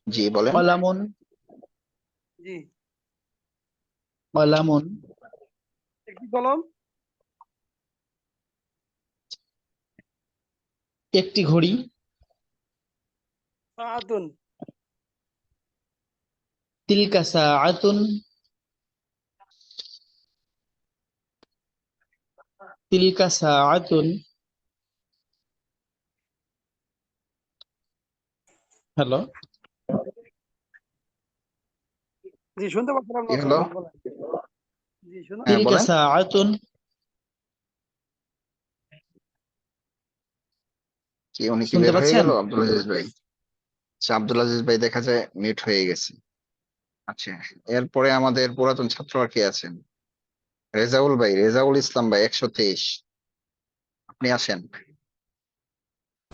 জি বলেন। কলামুন। জি। কলামুন। একটি কলম। একটি ঘড়ি। সাআতুন। তিলকা সাআতুন। তিলকা সাআতুন। হ্যালো। জি, শুনতে পাচ্ছিলাম কি না তো, হলো? বলেন। জি, শুনুন। হ্যাঁ তিলকা বলেন। সাআতুন। কি উনি কি শুনতে বের হয়ে পাচ্ছেন? গেল আব্দুল আজিজ ভাই? আচ্ছা, আব্দুল আজিজ ভাই দেখা যায় মিউট হয়ে গেছে। আচ্ছা, এরপরে আমাদের পুরাতন ছাত্র আর কি আছেন? রেজাউল ভাই, রেজাউল ইসলাম ভাই 123। আপনি আসেন।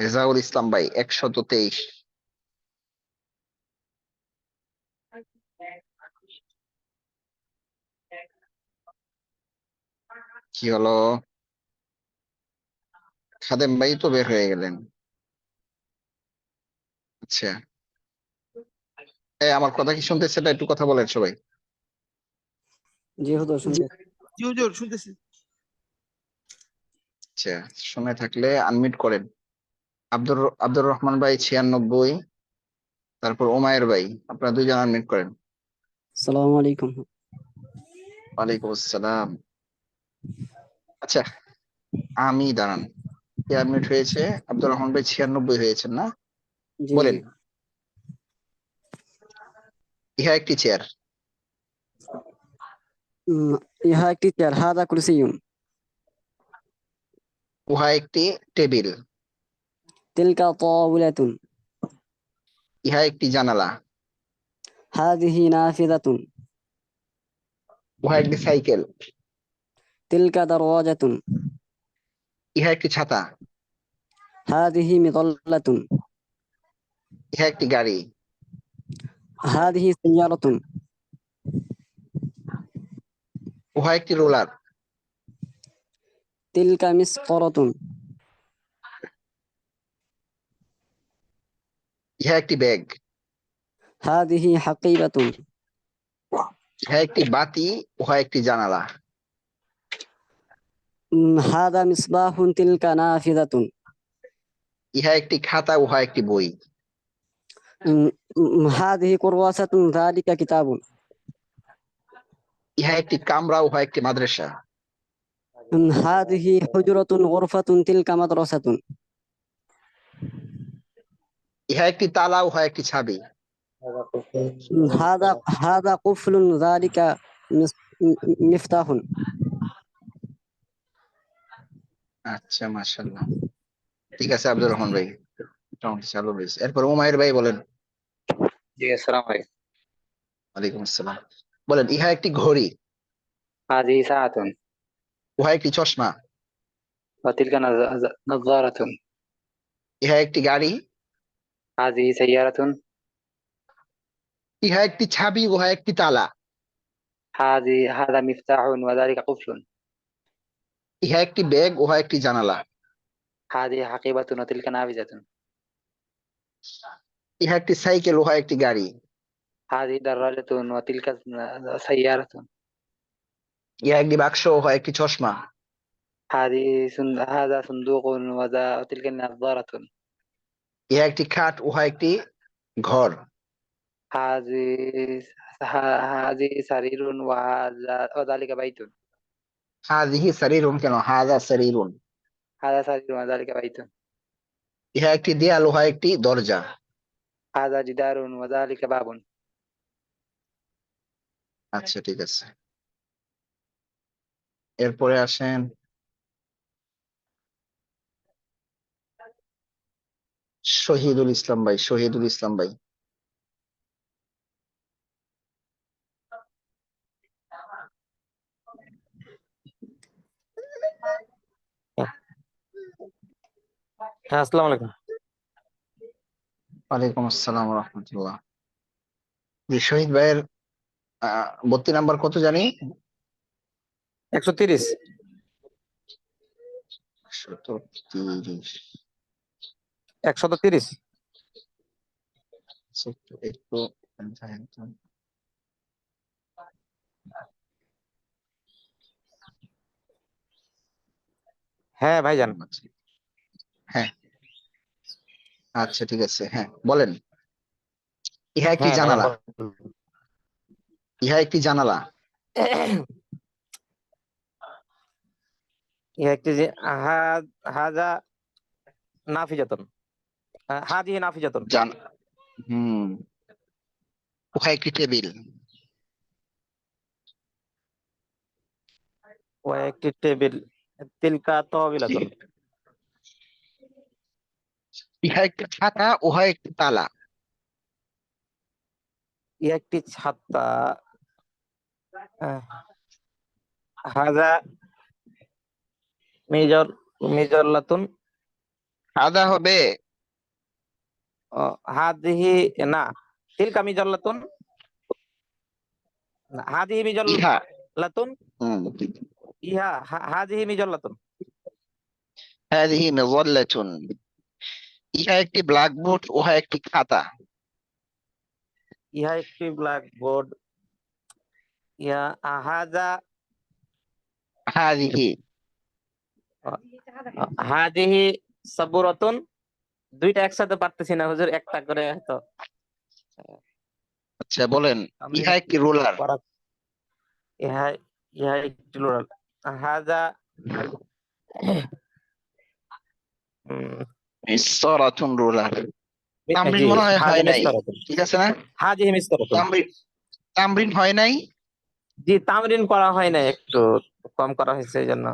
রেজাউল ইসলাম ভাই 123। কি হলো? খাদেম ভাই তো বের হয়ে গেলেন। আচ্ছা, আমার কথা কি শুনতেছে? এটা একটু কথা বলেন সবাই। জি হুজুর, জি, শুনতে জি হুজুর, শুনতেছি। আচ্ছা, শুনে থাকলে আনমিউট করেন। আব্দুর রহমান ভাই 96। তারপর ওমায়ের ভাই, আপনারা দুইজন আনমিউট করেন। আসসালামু আলাইকুম। ওয়ালাইকুম আসসালাম। আচ্ছা, আমি দাঁড়ান। কে আনমিউট হয়েছে? আব্দুর রহমান ভাই 96 হয়েছেন না? জি বলেন। জি। ইহা একটি চেয়ার। উম, ইহা একটি চেয়ার। হাদা কুরসিয়ুন। উহা একটি টেবিল। তিলকা তাওলাতুন। ইহা একটি জানালা। হাযিহি নাফিযাতুন। উহা একটি সাইকেল। তিলকা দারওয়াজাতুন। ইহা একটি ছাতা। হাযিহি মিযাল্লাতুন। ইহা একটি গাড়ি। হাযিহি সাইয়ারাতুন। উহা একটি রোলার। তিলকা মিসকারাতুন। ইহা একটি ব্যাগ। হাযিহি হাকিবাতুন। ইহা একটি বাতি। উহা একটি জানালা। হাযা মিসবাহুন। তিলকা নাফিযাতুন। ইহা একটি খাতা। উহা একটি বই। হাযিহি কুরওয়াসাতুন। যালিকা কিতাবুন। ইহা একটি কামরা। উহা একটি মাদ্রাসা। হাযিহি হুজরাতুন গুরফাতুন। তিলকা মাদ্রাসাতুন। ইহা একটি তালা। উহা একটি চাবি। হাযা হাযা কুফলুন। যালিকা মিফতাহুন। আচ্ছা, মাশাআল্লাহ। ঠিক আছে আব্দুর রহমান ভাই, মোটামুটি চালু রয়েছে। এরপর উমায়ের ভাই বলেন। জি, আসসালামু আলাইকুম। ওয়ালাইকুম আসসালাম। বলেন। ইহা একটি ঘড়ি। هذه ساعة উহা একটি চশমা। وتلك نظارة. ইহা একটি গাড়ি। هذه سيارة. ইহা একটি চাবি। উহা একটি তালা। هذا مفتاح وذلك قفل. ইহা একটি ব্যাগ। উহা একটি জানালা। هذه حقيبة وتلك نافذة. ইহা একটি সাইকেল। উহা একটি গাড়ি। هذه دراجة وتلك سيارة. ইহা একটি বাক্স। উহা একটি চশমা। هذا صندوق وتلك نظارة. ইহা একটি খাট। উহা একটি ঘর। هذه هذه سرير وذلك بيت. হাযিহি সারিরুন কেন? হাযা সারিরুন। هذا سرير وذلك بيت. ইহা একটি দেয়াল। উহা একটি দরজা। هذا جدار وذلك باب. আচ্ছা, ঠিক আছে। এরপরে আসেন শহীদুল ইসলাম ভাই। শহীদুল ইসলাম ভাই। হ্যাঁ, আসসালামু আলাইকুম। ওয়ালাইকুম আসসালাম রহমতুল্লাহ। জি, শহীদ ভাইয়ের 32 নাম্বার কত জানি? 130। 130। 130। আচ্ছা, একটু একটু দেখেন তো। হ্যাঁ ভাইজান। আচ্ছা, হ্যাঁ, আচ্ছা ঠিক আছে, হ্যাঁ বলেন। ইহা একটি হ্যাঁ ভাইজান জানালা। বলুন। ইহা একটি জানালা। ইহা একটি যে হাজা নাফিজাতুন, হাজিহি নাফিজাতুন। জান হুম উহা একটি টেবিল। ও একটি টেবিল, তিলকা তাওবিলাতুন। ইহা একটি ছাতা, উহা একটি তালা। ইহা একটি ছাতা, আহ, হাজা মিজর মিজল্লাতুন। সাদা হবে। হাদিহি না, তিলকা মিজল্লাতুন, হাদিহি ইহা মিজল্লাতুন। হুম ইহা হাদিহি মিজল্লাতুন। হাযিহি মাযাল্লাতুন। ইহা একটি ব্ল্যাকবোর্ড, উহা একটি খাতা। ইহা একটি ব্ল্যাকবোর্ড। ইহা হাজা হাযিহি হাদিহি সাবুরাতুন। দুইটা একসাথে পারতেছি না হুজুর, একটা করে হয়তো আচ্ছা বলেন। তামরিন ইহা একটি রোলার। করা। ইহা ইহা একটি রোলার। হাজা মিসরাতুন রোলার। তামরিন জি, মনে হয় হাজা হয় নাই, মিসতারাতুন। ঠিক আছে না? হাদিহি মিসতারাতুন। তামরিন তামরিন হয় নাই। জি, তামরিন করা হয় না, একটু কম করা হয়েছে এই জন্য।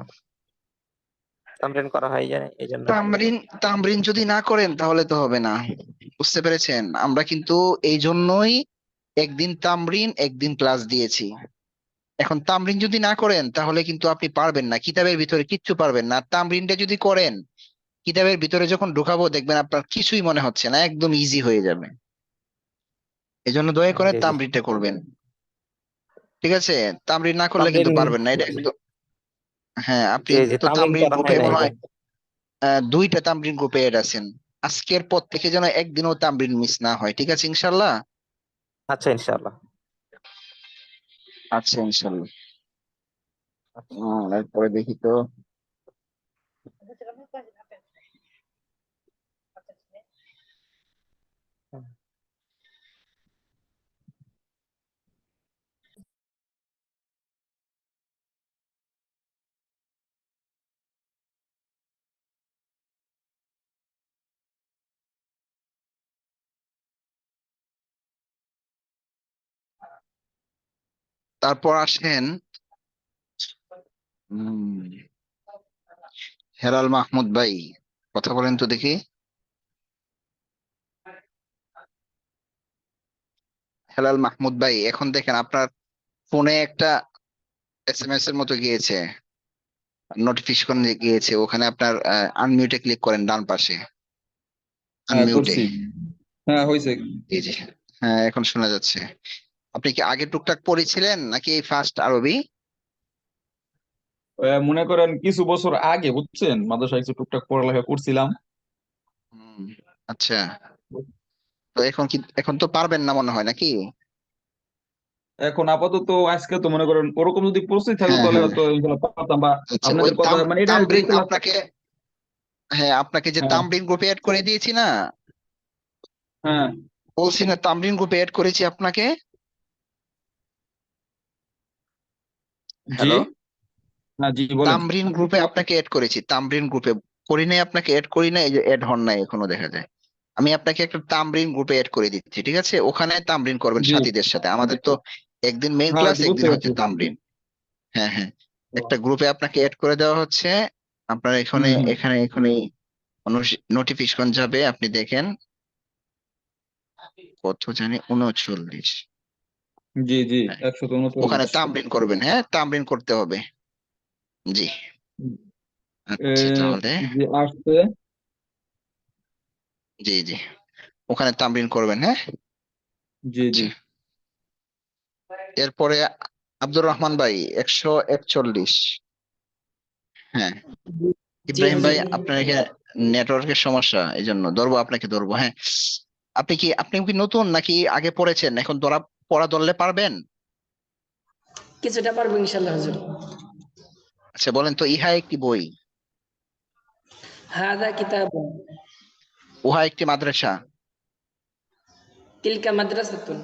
তামরিন করা হয় যায় এই জন্য। তামরিন তামরিন যদি না করেন তাহলে তো হবে না, বুঝতে পেরেছেন? আমরা কিন্তু এই জন্যই একদিন তামরিন একদিন ক্লাস দিয়েছি। এখন তামরিন যদি না করেন তাহলে কিন্তু আপনি পারবেন না, কিতাবের ভিতরে কিচ্ছু পারবেন না। আর তামরিনটা যদি করেন, কিতাবের ভিতরে যখন ঢুকাবো দেখবেন আপনার কিছুই মনে হচ্ছে না, একদম ইজি হয়ে যাবে। এই জন্য দয়া করে জি জি। তামরিনটা করবেন, ঠিক আছে? তামরিন না করলে কিন্তু তামরিন, পারবেন না, এটা কিন্তু। হ্যাঁ, আপনি জি জি, তো তামরিন তামরিন করা হয় গ্রুপে না মনে এই হয় জন্য। দুইটা তামরিন গ্রুপে এড আছেন। আজকের পর থেকে যেন একদিনও তামরিন মিস না হয়, ঠিক আছে ইনশাল্লাহ? আচ্ছা ইনশাআল্লাহ। আচ্ছা ইনশাল্লাহ। এরপরে দেখি তো। তারপর আসেন উম, হেলাল মাহমুদ ভাই, কথা বলেন তো দেখি। হেলাল মাহমুদ ভাই, এখন দেখেন আপনার ফোনে একটা এসএমএস এর মতো গিয়েছে, নোটিফিকেশন গিয়েছে, ওখানে আপনার আনমিউটে ক্লিক করেন ডান পাশে, হ্যাঁ আনমিউটে। করছি। হ্যাঁ হয়েছে। জি জি, হ্যাঁ এখন শোনা যাচ্ছে। আপনি কি আগে টুকটাক পড়েছিলেন নাকি এই ফার্স্ট আরবি? মনে করেন কিছু বছর আগে বুঝছেন মাদ্রাসায় কিছু টুকটাক পড়ালেখা করছিলাম। হুম, আচ্ছা। তো এখন তো পারবেন না মনে হয় নাকি? এখন আপাতত আজকে তো মনে করেন ওরকম যদি প্রস্তুতি থাকতো হ্যাঁ তাহলে হ্যাঁ, হয়তো ইনশাল্লাহ পারতাম, বা আচ্ছা ওই আপনাদের কথা মানে এটা যে তামরিন ক্লাস। আপনাকে, হ্যাঁ আপনাকে যে হ্যাঁ তামরিন গ্রুপে অ্যাড করে দিয়েছি না, হ্যাঁ। বলছি না তামরিন গ্রুপে অ্যাড করেছি আপনাকে। জি। হ্যালো, হ্যাঁ জি বলেন। তামরিন গ্রুপে আপনাকে অ্যাড করেছি, তামরিন গ্রুপে করি নাই, আপনাকে অ্যাড করি নাই, এই যে অ্যাড হন নাই এখনো দেখা যায়। আমি আপনাকে একটা তামরিন গ্রুপে অ্যাড করে দিচ্ছি, ঠিক আছে? ওখানে তামরিন করবেন জি। সাথীদের সাথে। আমাদের তো একদিন মেইন হ্যাঁ ক্লাস, জি একদিন বুঝতে হচ্ছে পারছি। তামরিন। হ্যাঁ হ্যাঁ, একটা গ্রুপে আপনাকে অ্যাড করে দেওয়া হচ্ছে। আপনার এখানে হুম হুম। এখানে এখানে নোটিফিকেশন যাবে, আপনি দেখেন কত জানি 39। জি জি, হ্যাঁ, ওখানে 139। তামরিন করবেন, হ্যাঁ তামরিন করতে হবে। জি, আচ্ছা তাহলে জি আসছে। জি জি, ওখানে তামরিন করবেন, হ্যাঁ। জি জি। আচ্ছা, এরপরে আব্দুর রহমান ভাই 141। হ্যাঁ, জি ইব্রাহিম হুজুর। ভাই আপনার এখানে নেটওয়ার্কের সমস্যা, এই জন্য ধরবো, আপনাকে ধরবো, হ্যাঁ। আপনি কি নতুন নাকি আগে পড়েছেন, এখন পড়া ধরলে পারবেন? কিছুটা পারবো ইনশাল্লাহ হুজুর। আচ্ছা বলেন তো, ইহা একটি বই, হাদা কিতাবুন, উহা একটি মাদ্রাসা, তিলকা মাদ্রাসাতুন,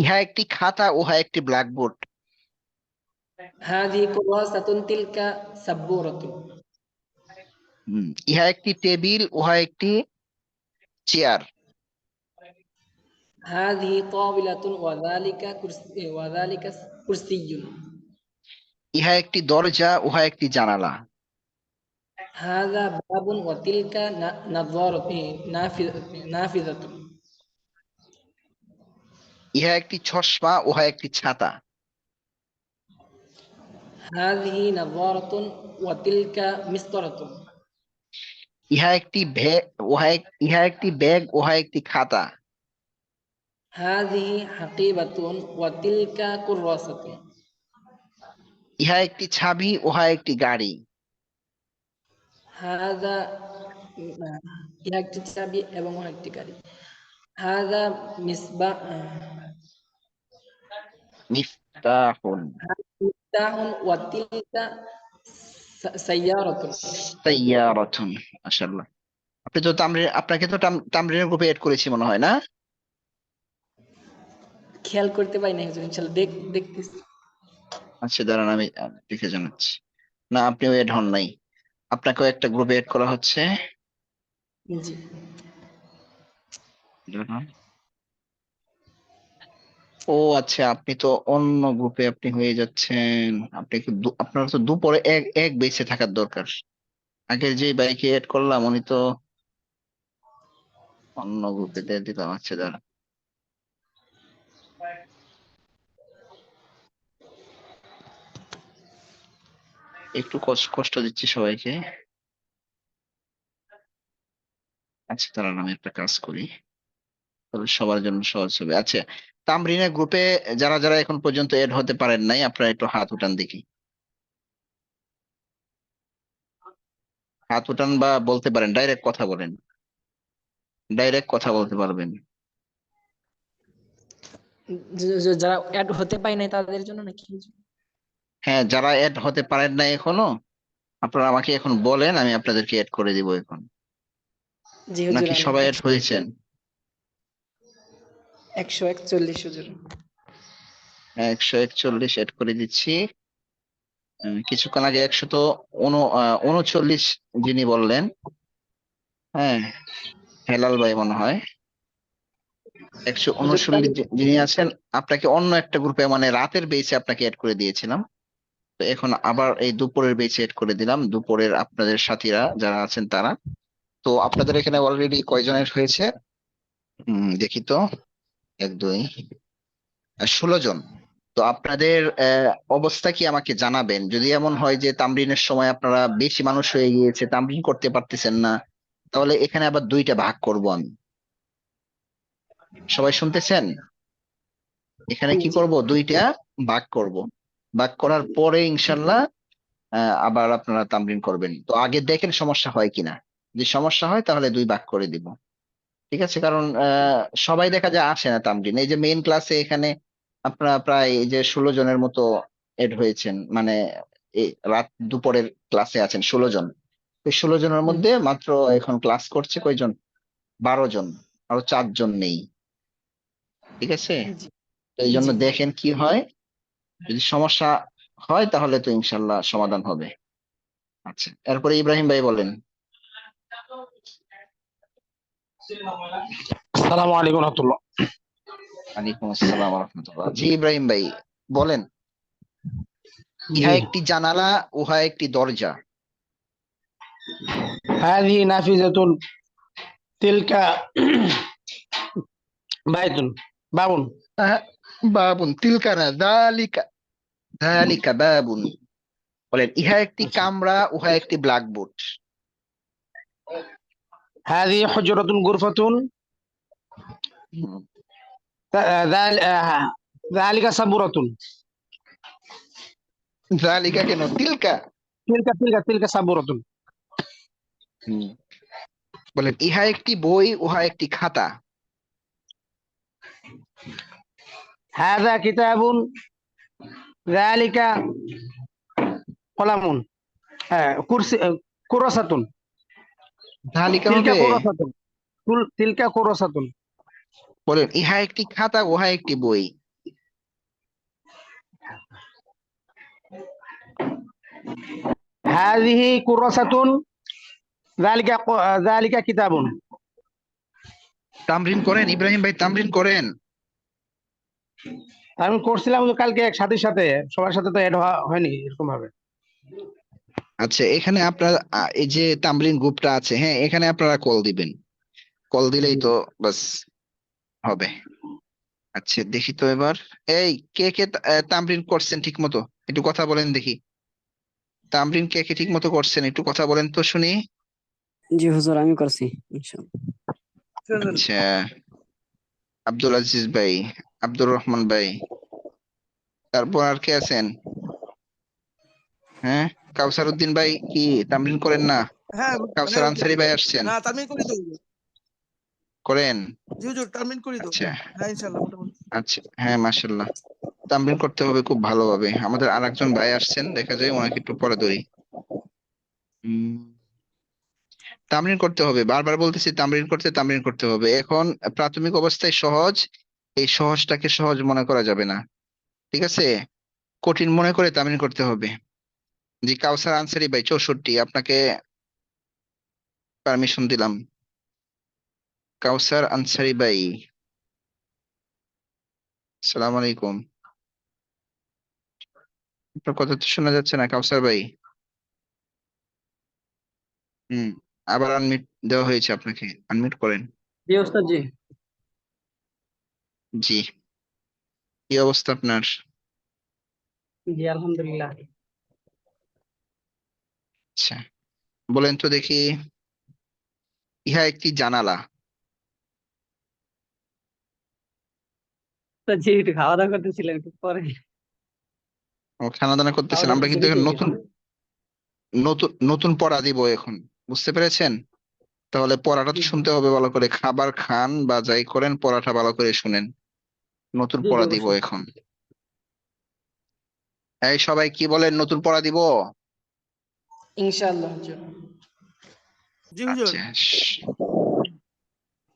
ইহা একটি খাতা, উহা একটি ব্ল্যাকবোর্ড, হাযিহি কুররাসাতুন, তিলকা সাব্বুরাতুন, ইহা একটি টেবিল, উহা একটি চেয়ার, হাযিহি তাওবিলাতুন ওয়া যালিকা কুরসিয়্যুন, ইহা একটি দরজা, উহা একটি জানালা, হাযা বাবুন ওয়া তিলকা নাফিযাতুন, ইহা একটি চশমা, উহা একটি ছাতা, হাযিহি নাযারাতুন ওয়া তিলকা মিসতারাতুন, ইহা একটি ব্যাগ, উহা একটি খাতা, হাযিহি হাকিবাতুন ওয়া তিলকা কুররাসাতুন, ইহা একটি চাবি, উহা একটি গাড়ি, হাযা ইহা একটি চাবি এবং একটি গাড়ি, হাযা মিফতাহুন, মিফতাহুন ওয়া তিলকা সাইয়ারাতুন। সাইয়ারাতুন। মাশাআল্লাহ। আপনাকে তো তামরিনের গ্রুপে এড করেছি মনে হয় না? খেয়াল করতে পারি না হুজুর, ইনশাআল্লাহ দেখতেছি। আচ্ছা দাঁড়ান, আমি দেখে জানাচ্ছি। না, আপনিও এড হন নাই, আপনাকেও একটা গ্রুপে এড করা হচ্ছে। জি দাঁড়ান। ও আচ্ছা, আপনি তো অন্য গ্রুপে আপনি হয়ে যাচ্ছেন। আপনার তো দুপুরে এক এক বেঁচে থাকার দরকার। আগের যে বাইকে এড করলাম উনি তো অন্য গ্রুপে দিয়ে দিলাম। আচ্ছা দাঁড়ান, একটু কষ্ট দিচ্ছি সবাইকে। আচ্ছা দাঁড়ান, আমি একটা কাজ করি, তাহলে সবার জন্য সহজ হবে। আচ্ছা, তামরিনের গ্রুপে যারা যারা এখন পর্যন্ত এড হতে পারেন নাই, আপনারা একটু হাত উঠান দেখি। হাত উঠান বা বলতে পারেন, ডাইরেক্ট কথা বলেন, ডাইরেক্ট কথা বলতে পারবেন। যারা অ্যাড হতে পায় নাই তাদের জন্য নাকি হুজুর? হ্যাঁ, যারা এড হতে পারেন নাই এখনো, আপনারা আমাকে এখন বলেন, আমি আপনাদেরকে এড করে দিব এখন। জি হুজুর, নাকি আমি সবাই এড হয়েছেন? 141 হুজুর। 141 এড করে দিচ্ছি। কিছুক্ষণ আগে 139 যিনি বললেন, হ্যাঁ হেলাল ভাই মনে হয়। হুজুর 139 যিনি আছেন, আপনাকে অন্য একটা গ্রুপে মানে রাতের বেসে আপনাকে এড করে দিয়েছিলাম, তো এখন আবার এই দুপুরের বেসে এড করে দিলাম, দুপুরের আপনাদের সাথীরা যারা আছেন তারা। তো আপনাদের এখানে অলরেডি কয়জনের হয়েছে? দেখি তো, 1 2 16 জন। তো আপনাদের অবস্থা কি আমাকে জানাবেন, যদি এমন হয় যে তামরিনের সময় আপনারা বেশি মানুষ হয়ে গিয়েছে, তামরিন করতে পারতেছেন না, তাহলে এখানে আবার দুইটা ভাগ করব আমি। সবাই শুনতেছেন? এখানে কি করব, দুইটা ভাগ করব। ভাগ করার পরে ইনশাল্লাহ আবার আপনারা তামরিন করবেন। তো আগে দেখেন সমস্যা হয় কিনা, যদি সমস্যা হয় তাহলে 2 ভাগ করে দিব। ঠিক আছে, কারণ সবাই দেখা যায় আসে না তামরিন। এই যে মেইন ক্লাসে এখানে আপনারা প্রায় এই যে 16 জনের মতো এড হয়েছেন, মানে এই রাত দুপুরের ক্লাসে আছেন 16 জন। এই 16 জনের মধ্যে মাত্র এখন ক্লাস করছে কয়জন? 12 জন, আরো 4 জন নেই। ঠিক আছে, জি তো এই জন্য জি দেখেন কি হয়, যদি সমস্যা হয় তাহলে তো ইনশাল্লাহ সমাধান হবে। আচ্ছা, এরপরে ইব্রাহিম ভাই বলেন। আসসালামু আলাইকুম রহমতুল্লাহ। ওয়ালাইকুম আসসালাম ওয়া রাহমাতুল্লাহ। জি ইব্রাহিম ভাই বলেন। ইহা জি, একটি জানালা, উহা একটি দরজা, হাযিহি নাফিযাতুন, তিলকা বাইতুন, বাবুন। আহ, বাবুন, তিলকা না, যালিকা, যালিকা বাবুন। বলেন, ইহা একটি আচ্ছা, কামরা, উহা একটি ব্ল্যাকবোর্ড, হাযিহি হুজরাতুন গুরফাতুন, হুম, যালিকা সাবুরাতুন, যালিকা কেন, তিলকা। তিলকা সাবুরাতুন। হুম, বলেন ইহা একটি বই, উহা একটি খাতা। هذا كتاب ذلك قلم كرسي كراسة ধালিকা تلك হবে। كراسة تلك كراسة বলেন ইহা একটি খাতা, উহা একটি বই। هذه كراسة ذلك كتاب তামরিন করেন ইব্রাহিম ভাই, তামরিন করেন। আমি করছিলাম তো কালকে এক সাথীর সাথে, সবার সাথে তো এড হয়নি এরকম ভাবে। আচ্ছা, এখানে আপনার এই যে তামরিন গ্রুপটা আছে, হ্যাঁ, এখানে আপনারা কল দিবেন। কল দিলেই তো বাস হবে। আচ্ছা দেখি তো এবার, এই কে কে তামরিন করছেন ঠিক মতো, একটু কথা বলেন দেখি। তামরিন কে কে ঠিক মতো করছেন, একটু কথা বলেন তো শুনি। জি হুজুর, আমি করছি ইনশাআল্লাহ। আচ্ছা, আব্দুল আজিজ ভাই, আব্দুর রহমান ভাই, তারপর আর কে আছেন? হ্যাঁ, কাউসার উদ্দিন ভাই কি তামরিন করেন না? হ্যাঁ কাউসার হ্যাঁ আনসারি ভাই আসছেন, না তামিল করি তো হুজুর। করেন? জি হুজুর তামিল করি তো। আচ্ছা হ্যাঁ ইনশাআল্লাহ মোটামুটি। আচ্ছা, হ্যাঁ মাশাল্লাহ, তামরিন করতে হবে খুব ভালোভাবে। আমাদের আরেকজন ভাই আসছেন, দেখা যায় ওনাকে একটু পরে ধরি। উম, তামরিন করতে হবে, বারবার বলতেছি তামরিন করতে হবে। এখন প্রাথমিক অবস্থায় সহজ, এই সহজটাকে সহজ মনে করা যাবে না, ঠিক আছে? কঠিন মনে করে তামরিন করতে হবে। জি, কাউসার আনসারি ভাই 64, আপনাকে পারমিশন দিলাম। কাউসার আনসারি ভাই, সালাম আলাইকুম। আপনার কথা তো শোনা যাচ্ছে না কাউসার ভাই। হুম, আবার আনমিউট দেওয়া হয়েছে আপনাকে, আনমিউট করেন। জি ওস্তাদ জি। জি, কি অবস্থা আপনার? জি আলহামদুলিল্লাহ। আচ্ছা, বলেন তো দেখি, ইহা একটি জানালা। তো জি, একটু খাওয়া দাওয়া করতেছিলাম, একটু পরে ও, খানা দানা খাওয়া করতেছেন, দাওয়া আমরা একটু কিন্তু দেরিতে এখন হয়ে নতুন গেছে। নতুন নতুন পড়া দিব এখন, বুঝতে পেরেছেন? তাহলে পড়াটা তো জি শুনতে হবে ভালো করে, খাবার খান বা যাই করেন পড়াটা ভালো করে শুনেন। নতুন জি জি পড়া দিব অবশ্যই। এখন। এই সবাই কি বলেন, নতুন পড়া দিব? ইনশাআল্লাহ হুজুর। জি হুজুর। আচ্ছা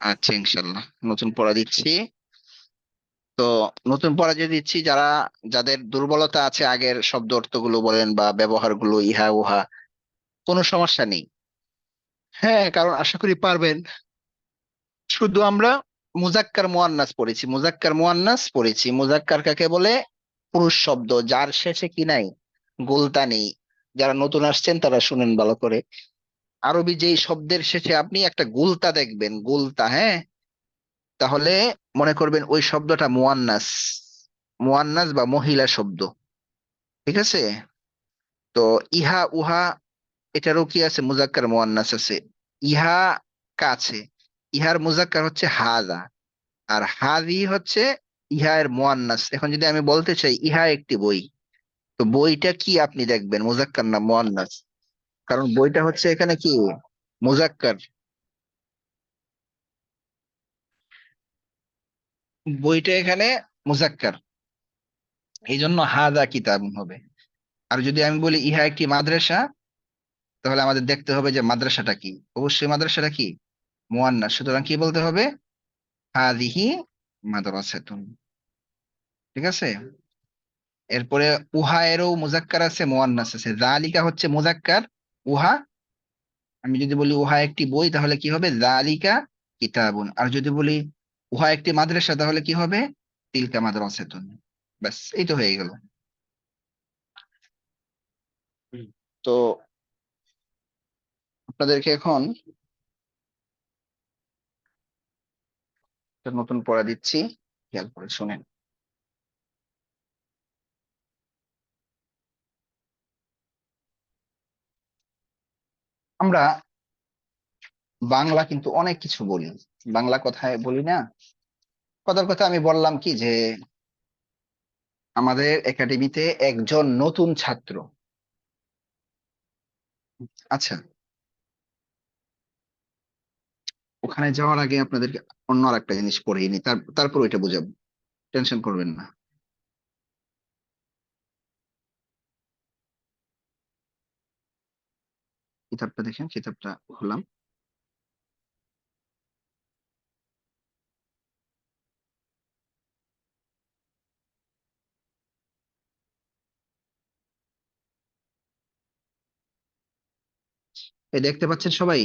আচ্ছা, ইনশাল্লাহ নতুন পড়া দিচ্ছি। তো নতুন পড়া যে দিচ্ছি, যাদের দুর্বলতা আছে আগের শব্দ অর্থগুলো বলেন বা ব্যবহারগুলো, ইহা উহা, কোনো সমস্যা নেই। হ্যাঁ, কারণ আশা করি পারবেন। শুধু আমরা মুজাক্কার মুয়ান্নাস পড়েছি, মুজাক্কার কাকে বলে? পুরুষ শব্দ যার শেষে কি নাই, গুলতা নেই। যারা নতুন আসছেন তারা শুনেন ভালো করে। আরবি যেই শব্দের শেষে আপনি একটা গুলতা দেখবেন, গুলতা, হ্যাঁ, তাহলে মনে করবেন ওই শব্দটা মুয়ান্নাস, মুয়ান্নাস বা মহিলা শব্দ, ঠিক আছে? তো ইহা উহা এটারও কি আছে, মুজাক্কার মুয়ান্নাস আছে। ইহা কাছে, ইহার মুজাক্কার হচ্ছে হাজা, আর হাজি হচ্ছে ইহা এর মুয়ান্নাস। এখন যদি আমি বলতে চাই ইহা একটি বই, তো বইটা কি আপনি দেখবেন, মুজাক্কার না মুয়ান্নাস? কারণ বইটা হচ্ছে এখানে কি, মুজাক্কার, বইটা এখানে মুজাক্কার, এই জন্য হাজা কিতাব হবে। আর যদি আমি বলি ইহা একটি মাদ্রাসা, তাহলে আমাদের দেখতে হবে যে মাদ্রাসাটা কি, অবশ্যই মাদ্রাসাটা কি, মুয়ান্নাস, সুতরাং কি বলতে হবে, হাদিহি মাদ্রাসাতুন, ঠিক আছে? এরপরে উহা এরও মুজাক্কার আছে, মুয়ান্নাস আছে। যালিকা হচ্ছে মুজাক্কার, উহা, আমি যদি বলি উহা একটি বই তাহলে কি হবে, যালিকা কিতাবুন। আর যদি বলি উহা একটি মাদ্রাসা তাহলে কি হবে, তিলকা মাদ্রাসাতুন। ব্যাস, এই তো হয়ে গেল। তো আপনাদেরকে এখন একটা নতুন পড়া দিচ্ছি, খেয়াল করে শুনেন। আমরা বাংলা কিন্তু অনেক কিছু বলি, বাংলা কথায় বলি না। কথার কথা আমি বললাম কি যে আমাদের একাডেমিতে একজন নতুন ছাত্র, আচ্ছা, ওখানে যাওয়ার আগে আপনাদেরকে অন্য আর একটা জিনিস পড়িয়ে নি, তারপর ওইটা বুঝাবো, টেনশন করবেন না। কিতাবটা দেখেন, কিতাবটা খুললাম। এই দেখতে পাচ্ছেন সবাই,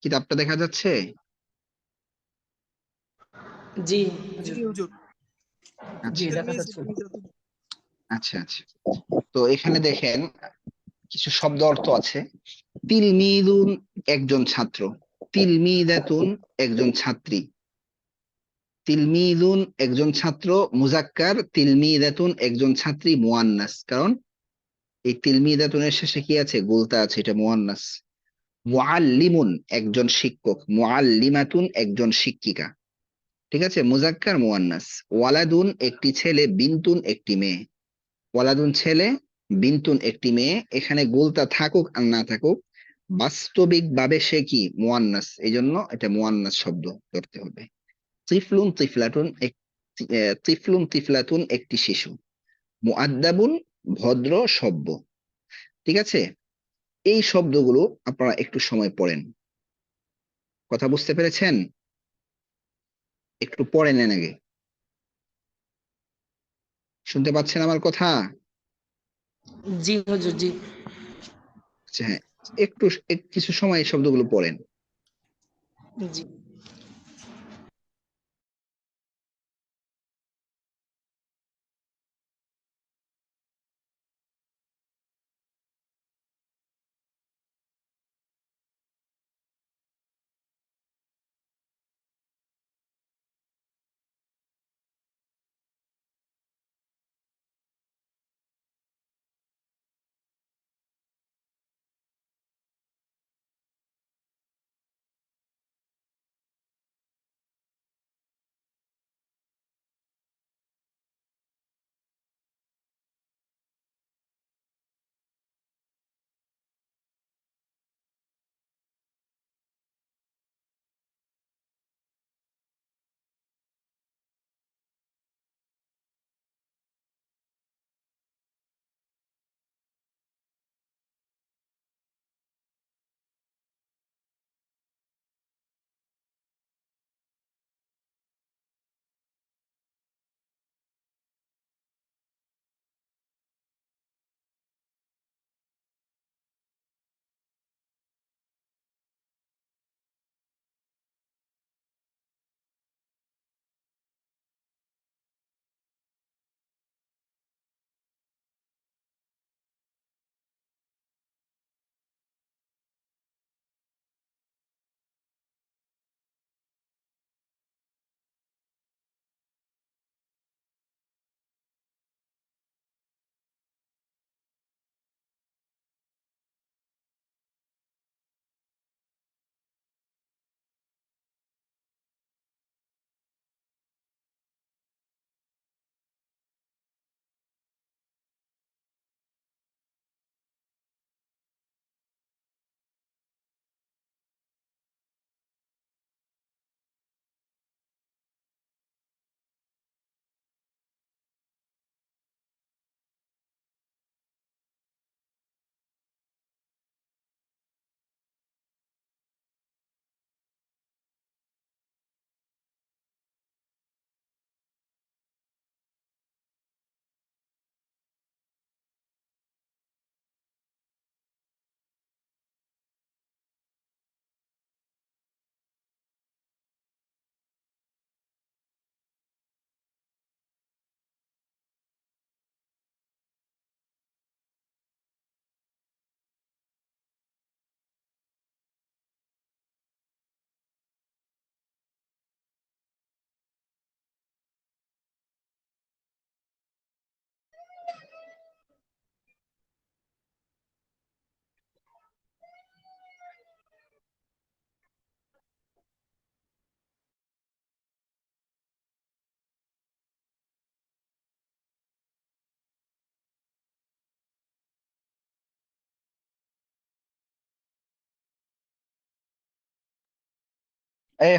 কিতাবটা দেখা যাচ্ছে? জি জি হুজুর। হুজুর। জি আচ্ছা দেখা পেয়েছি যাচ্ছে। তুমি যত আচ্ছা আচ্ছা। তো এখানে দেখেন কিছু শব্দ অর্থ আছে। তিলমিদুন একজন ছাত্র, তিলমিদাতুন একজন ছাত্রী, তিলমিদুন একজন ছাত্র মুজাক্কার, তিলমিদাতুন একজন ছাত্রী মুয়ান্নাস। কারণ এই তিলমিদাতুনের শেষে কি আছে? গোলতা আছে, এটা মুয়ান্নাস। মুআল্লিমুন একজন শিক্ষক, মুআল্লিমাতুন একজন শিক্ষিকা। ঠিক আছে, মুজাক্কার মুয়ান্নাস। ওয়ালাদুন একটি ছেলে, বিনতুন একটি মেয়ে। ওয়ালাদুন ছেলে, বিনতুন একটি মেয়ে। এখানে গোলতা থাকুক আর না থাকুক, বাস্তবিক ভাবে সে কি? মুয়ান্নাস, এই জন্য এটা মুয়ান্নাস শব্দ ধরতে হবে। তিফলুন তিফলাতুন তিফলুন তিফলাতুন একটি শিশু। মুআদ্দাবুন ভদ্র সভ্য। ঠিক আছে, এই শব্দগুলো আপনারা একটু সময় পড়েন। কথা বুঝতে পেরেছেন? একটু পড়ে নেন আগে। শুনতে পাচ্ছেন আমার কথা? জি হুজুর জি। আচ্ছা হ্যাঁ, একটু কিছু সময় এই শব্দগুলো পড়েন। জি।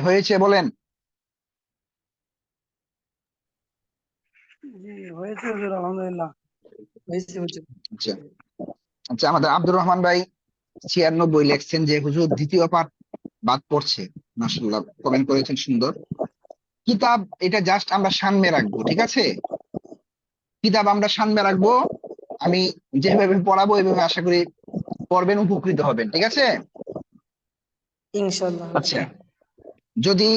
হয়েছে বলেন। জি হয়েছে হুজুর আলহামদুলিল্লাহ। হয়েছে হুজুর। আচ্ছা আচ্ছা, আমাদের আব্দুর রহমান ভাই 96 লিখছেন যে হুজুর দ্বিতীয় পাঠ বাদ পড়ছে। মাশাআল্লাহ, কমেন্ট করেছেন, সুন্দর। কিতাব এটা জাস্ট আমরা সামনে রাখবো, ঠিক আছে? কিতাব আমরা সামনে রাখবো, আমি যেভাবে পড়াবো এইভাবে আশা করি পড়বেন, উপকৃত হবেন, ঠিক আছে? ইনশাআল্লাহ। আচ্ছা, যদি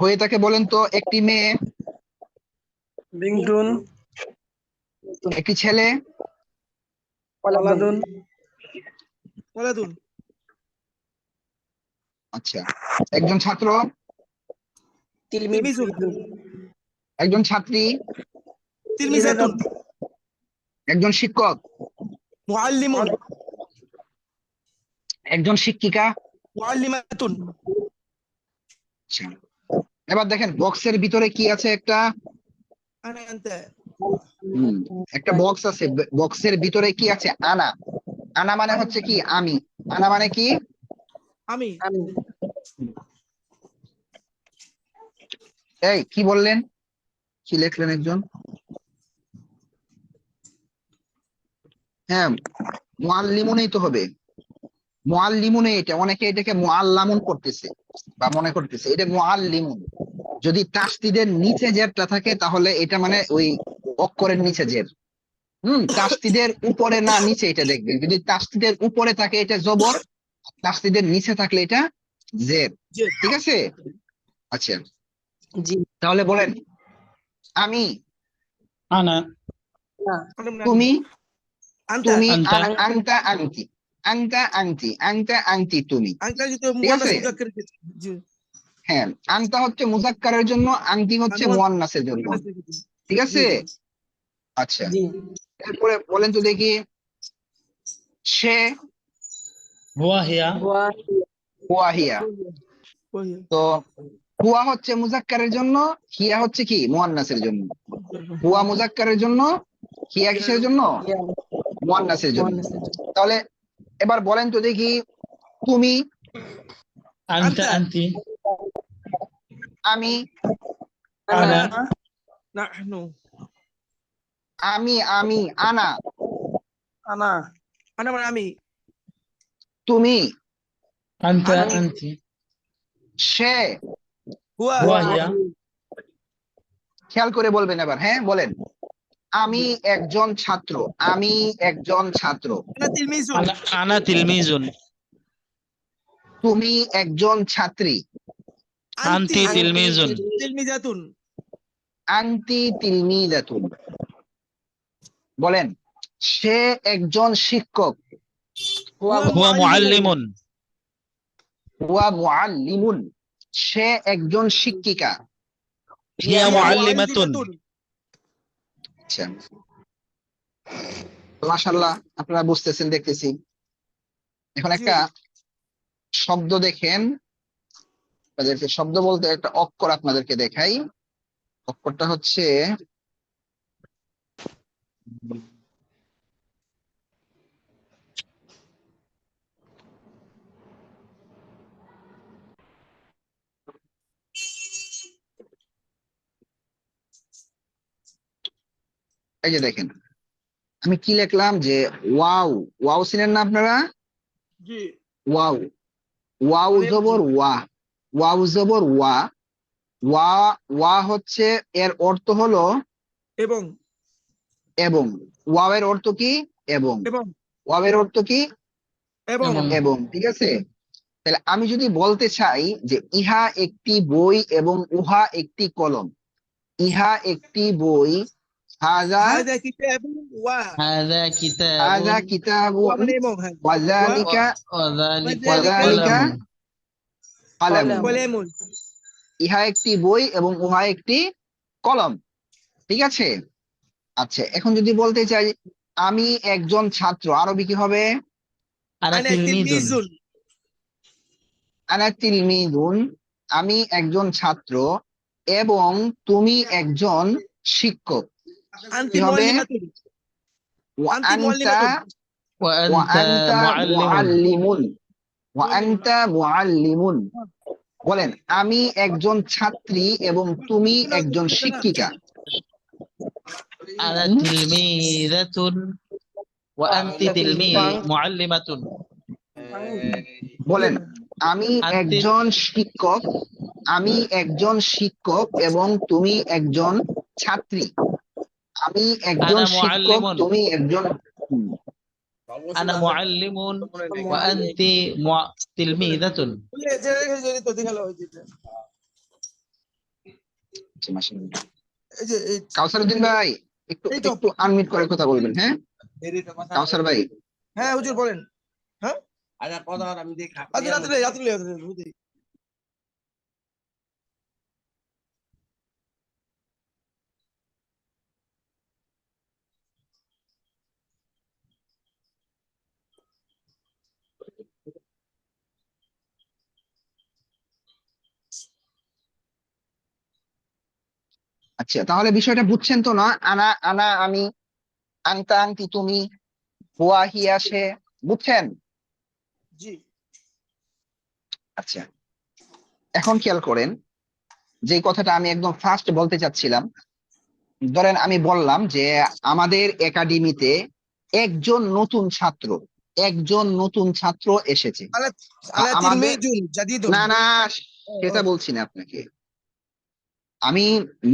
হয়ে থাকে বলেন তো, একটি মেয়ে, বিংটুন, একটি ছেলে, ওয়ালাদুন, ওয়ালাদুন, আচ্ছা, একজন ছাত্র, তিলমিজুন, একজন ছাত্রী, তিলমিজাতুন, একজন শিক্ষক, মুআল্লিমুন, একজন শিক্ষিকা। মুআল্লিমাতুন। আচ্ছা, এবার দেখেন বক্সের ভিতরে কি আছে, একটা আনা আনতা, একটা বক্স আছে, বক্সের ভিতরে কি আছে? আনা। আনা মানে হচ্ছে কি? আমি। আনা মানে কি? আমি। আমি। এই কি বললেন? কি লিখলেন একজন? হ্যাঁ, মুআল্লিমুনই তো হবে। মুআল্লিমুনে, এটা অনেকে এটাকে মুআল্লামুন করতেছে বা মনে করতেছে, এটা মুআল্লিমুন। যদি তাসদিদের নিচে জেরটা থাকে তাহলে এটা মানে ওই অক্ষরের নিচে জের। তাসদিদের উপরে না নিচে, এটা দেখবেন। যদি তাসদিদের উপরে থাকে এটা জবর, তাসদিদের নিচে থাকলে এটা জের, জি ঠিক আছে? আচ্ছা, জি। তাহলে বলেন, আমি, আনা, না। তুমি, আনতা, তুমি, আনতা, আনতা আনতি, আনতা আনতি, আনতা আনতি, তুমি, আনতা যেটা ঠিক মুয়ান্নাস আছে? মুযাক্কার ক্ষেত্রে। জি। হ্যাঁ, আনতা হচ্ছে মুযাক্কারের জন্য, আনতি হচ্ছে মুয়ান্নাসের জন্য, মুয়ান্নাসের ক্ষেত্রে। ঠিক জি আছে? জি। আচ্ছা, জি। এরপরে বলেন তো দেখি, সে, হুয়া হিয়া, হুয়া, হুয়া হিয়া। ওই তো হুয়া হচ্ছে মুযাক্কারের জন্য, হিয়া হচ্ছে কি? মুয়ান্নাসের জন্য। হুয়া মুযাক্কারের জন্য, হিয়া কিসের জন্য? ইয়া, মুয়ান্নাসের জন্য। মুয়ান্নাসের জন্য। তাহলে এবার বলেন তো দেখি, তুমি, আনতা, আনতা, আনতি, আমি, আনা, নাহনু, আমি, আনা, আনা, আনা মানে আমি, তুমি, আনতা, আনতি, আনতি, সে। হুয়া, হুয়া হিয়া, খেয়াল করে বলবেন এবার, হ্যাঁ বলেন, আমি একজন ছাত্র, আমি একজন ছাত্র। আনা তিলমিজুন, আনা, আনা তিলমিজুন, তুমি একজন ছাত্রী, আনতি আনতি তিলমিজুন, তিলমিজাতুন, আনতি তিলমিদাতুন। বলেন, সে একজন শিক্ষক, হুয়া হুয়া মুআল্লিমুন, হুয়া মুআল্লিমুন। সে একজন শিক্ষিকা। হিয়া হিয়া মুআল্লিমাতুন। মুআল্লিমাতুন। আচ্ছা, মাশাআল্লাহ, আপনারা বুঝতেছেন দেখতেছি। এখন জি একটা শব্দ দেখেন, আপনাদেরকে শব্দ বলতে একটা অক্ষর আপনাদেরকে দেখাই। অক্ষরটা হচ্ছে, এই যে দেখেন, আমি কি লিখলাম যে ওয়াও। ওয়াও চিনেন না আপনারা? জি। ওয়াও, ওয়াও অনেক জবর ওয়া, ওয়াও জবর ওয়া। ওয়া, ওয়া হচ্ছে, এর অর্থ হলো এবং এবং। ওয়াও এর অর্থ কি? এবং। এবং ওয়াও এর অর্থ কি? এবং এবং এবং, ঠিক আছে? তাহলে আমি যদি বলতে চাই যে ইহা একটি বই এবং উহা একটি কলম, ইহা একটি বই, হাজা, হাযা কিতাবুন ওয়া, হাযা কিতাবুন হাজা কিতাবুন, ওয়া মানে এবং, হ্যাঁ, ওয়া ওয়াজালিকা, ওয়া যালিকা ওয়াজালিকা কলামুন। কালামুন। কলামুন। ইহা একটি বই এবং উহা একটি কলম, ঠিক আছে? আচ্ছা, এখন যদি বলতে চাই আমি একজন ছাত্র, আরবি কি হবে? আনা আনা তিলমিজুন, তিলমিজুন, আনা তিলমিদুন, আমি একজন ছাত্র এবং তুমি একজন শিক্ষক। আনতি কি হবে? মুআল্লিমাতুন, ওয়া আনতি আনতা, মুআল্লিমাতুন, ওয়া ওয়া আনতা আনতা মুআল্লিমুন, মুআল্লিমুন, ওয়া আনতা মুআল্লিমুন। বলেন, আমি একজন ছাত্রী এবং তুমি একজন শিক্ষিকা। أنا হুম? تلميذة وأنت معلمة. বলেন, আমি أنت একজন শিক্ষক, আমি একজন শিক্ষক এবং তুমি একজন ছাত্রী। আমি একজন أنا শিক্ষক, معلم তুমি একজন হুম, أنا معلم وأنت تلميذة. মাশাআল্লাহ। এই যে এই কাউসার উদ্দিন ভাই, একটু এই তো একটু আনমিউট করে কথা বলবেন, হ্যাঁ? কাউসার ভাই, হ্যাঁ হুজুর বলেন। হ্যাঁ আচ্ছা রাত্রে রাত্রে রাত্রে আচ্ছা তাহলে বিষয়টা বুঝছেন তো না? আনা আনা আমি, আংতা আংতি তুমি, হুয়া হিয়া সে, বুঝছেন? জি আচ্ছা, এখন খেয়াল করেন যে কথাটা আমি একদম ফার্স্ট বলতে চাচ্ছিলাম। ধরেন আমি বললাম যে আমাদের একাডেমিতে একজন নতুন ছাত্র এসেছে। আলা বা আলা আমাদের তিলমিজুন জাদিদুন। না না, ও, ও, সেটা বলছি না আপনাকে, আমি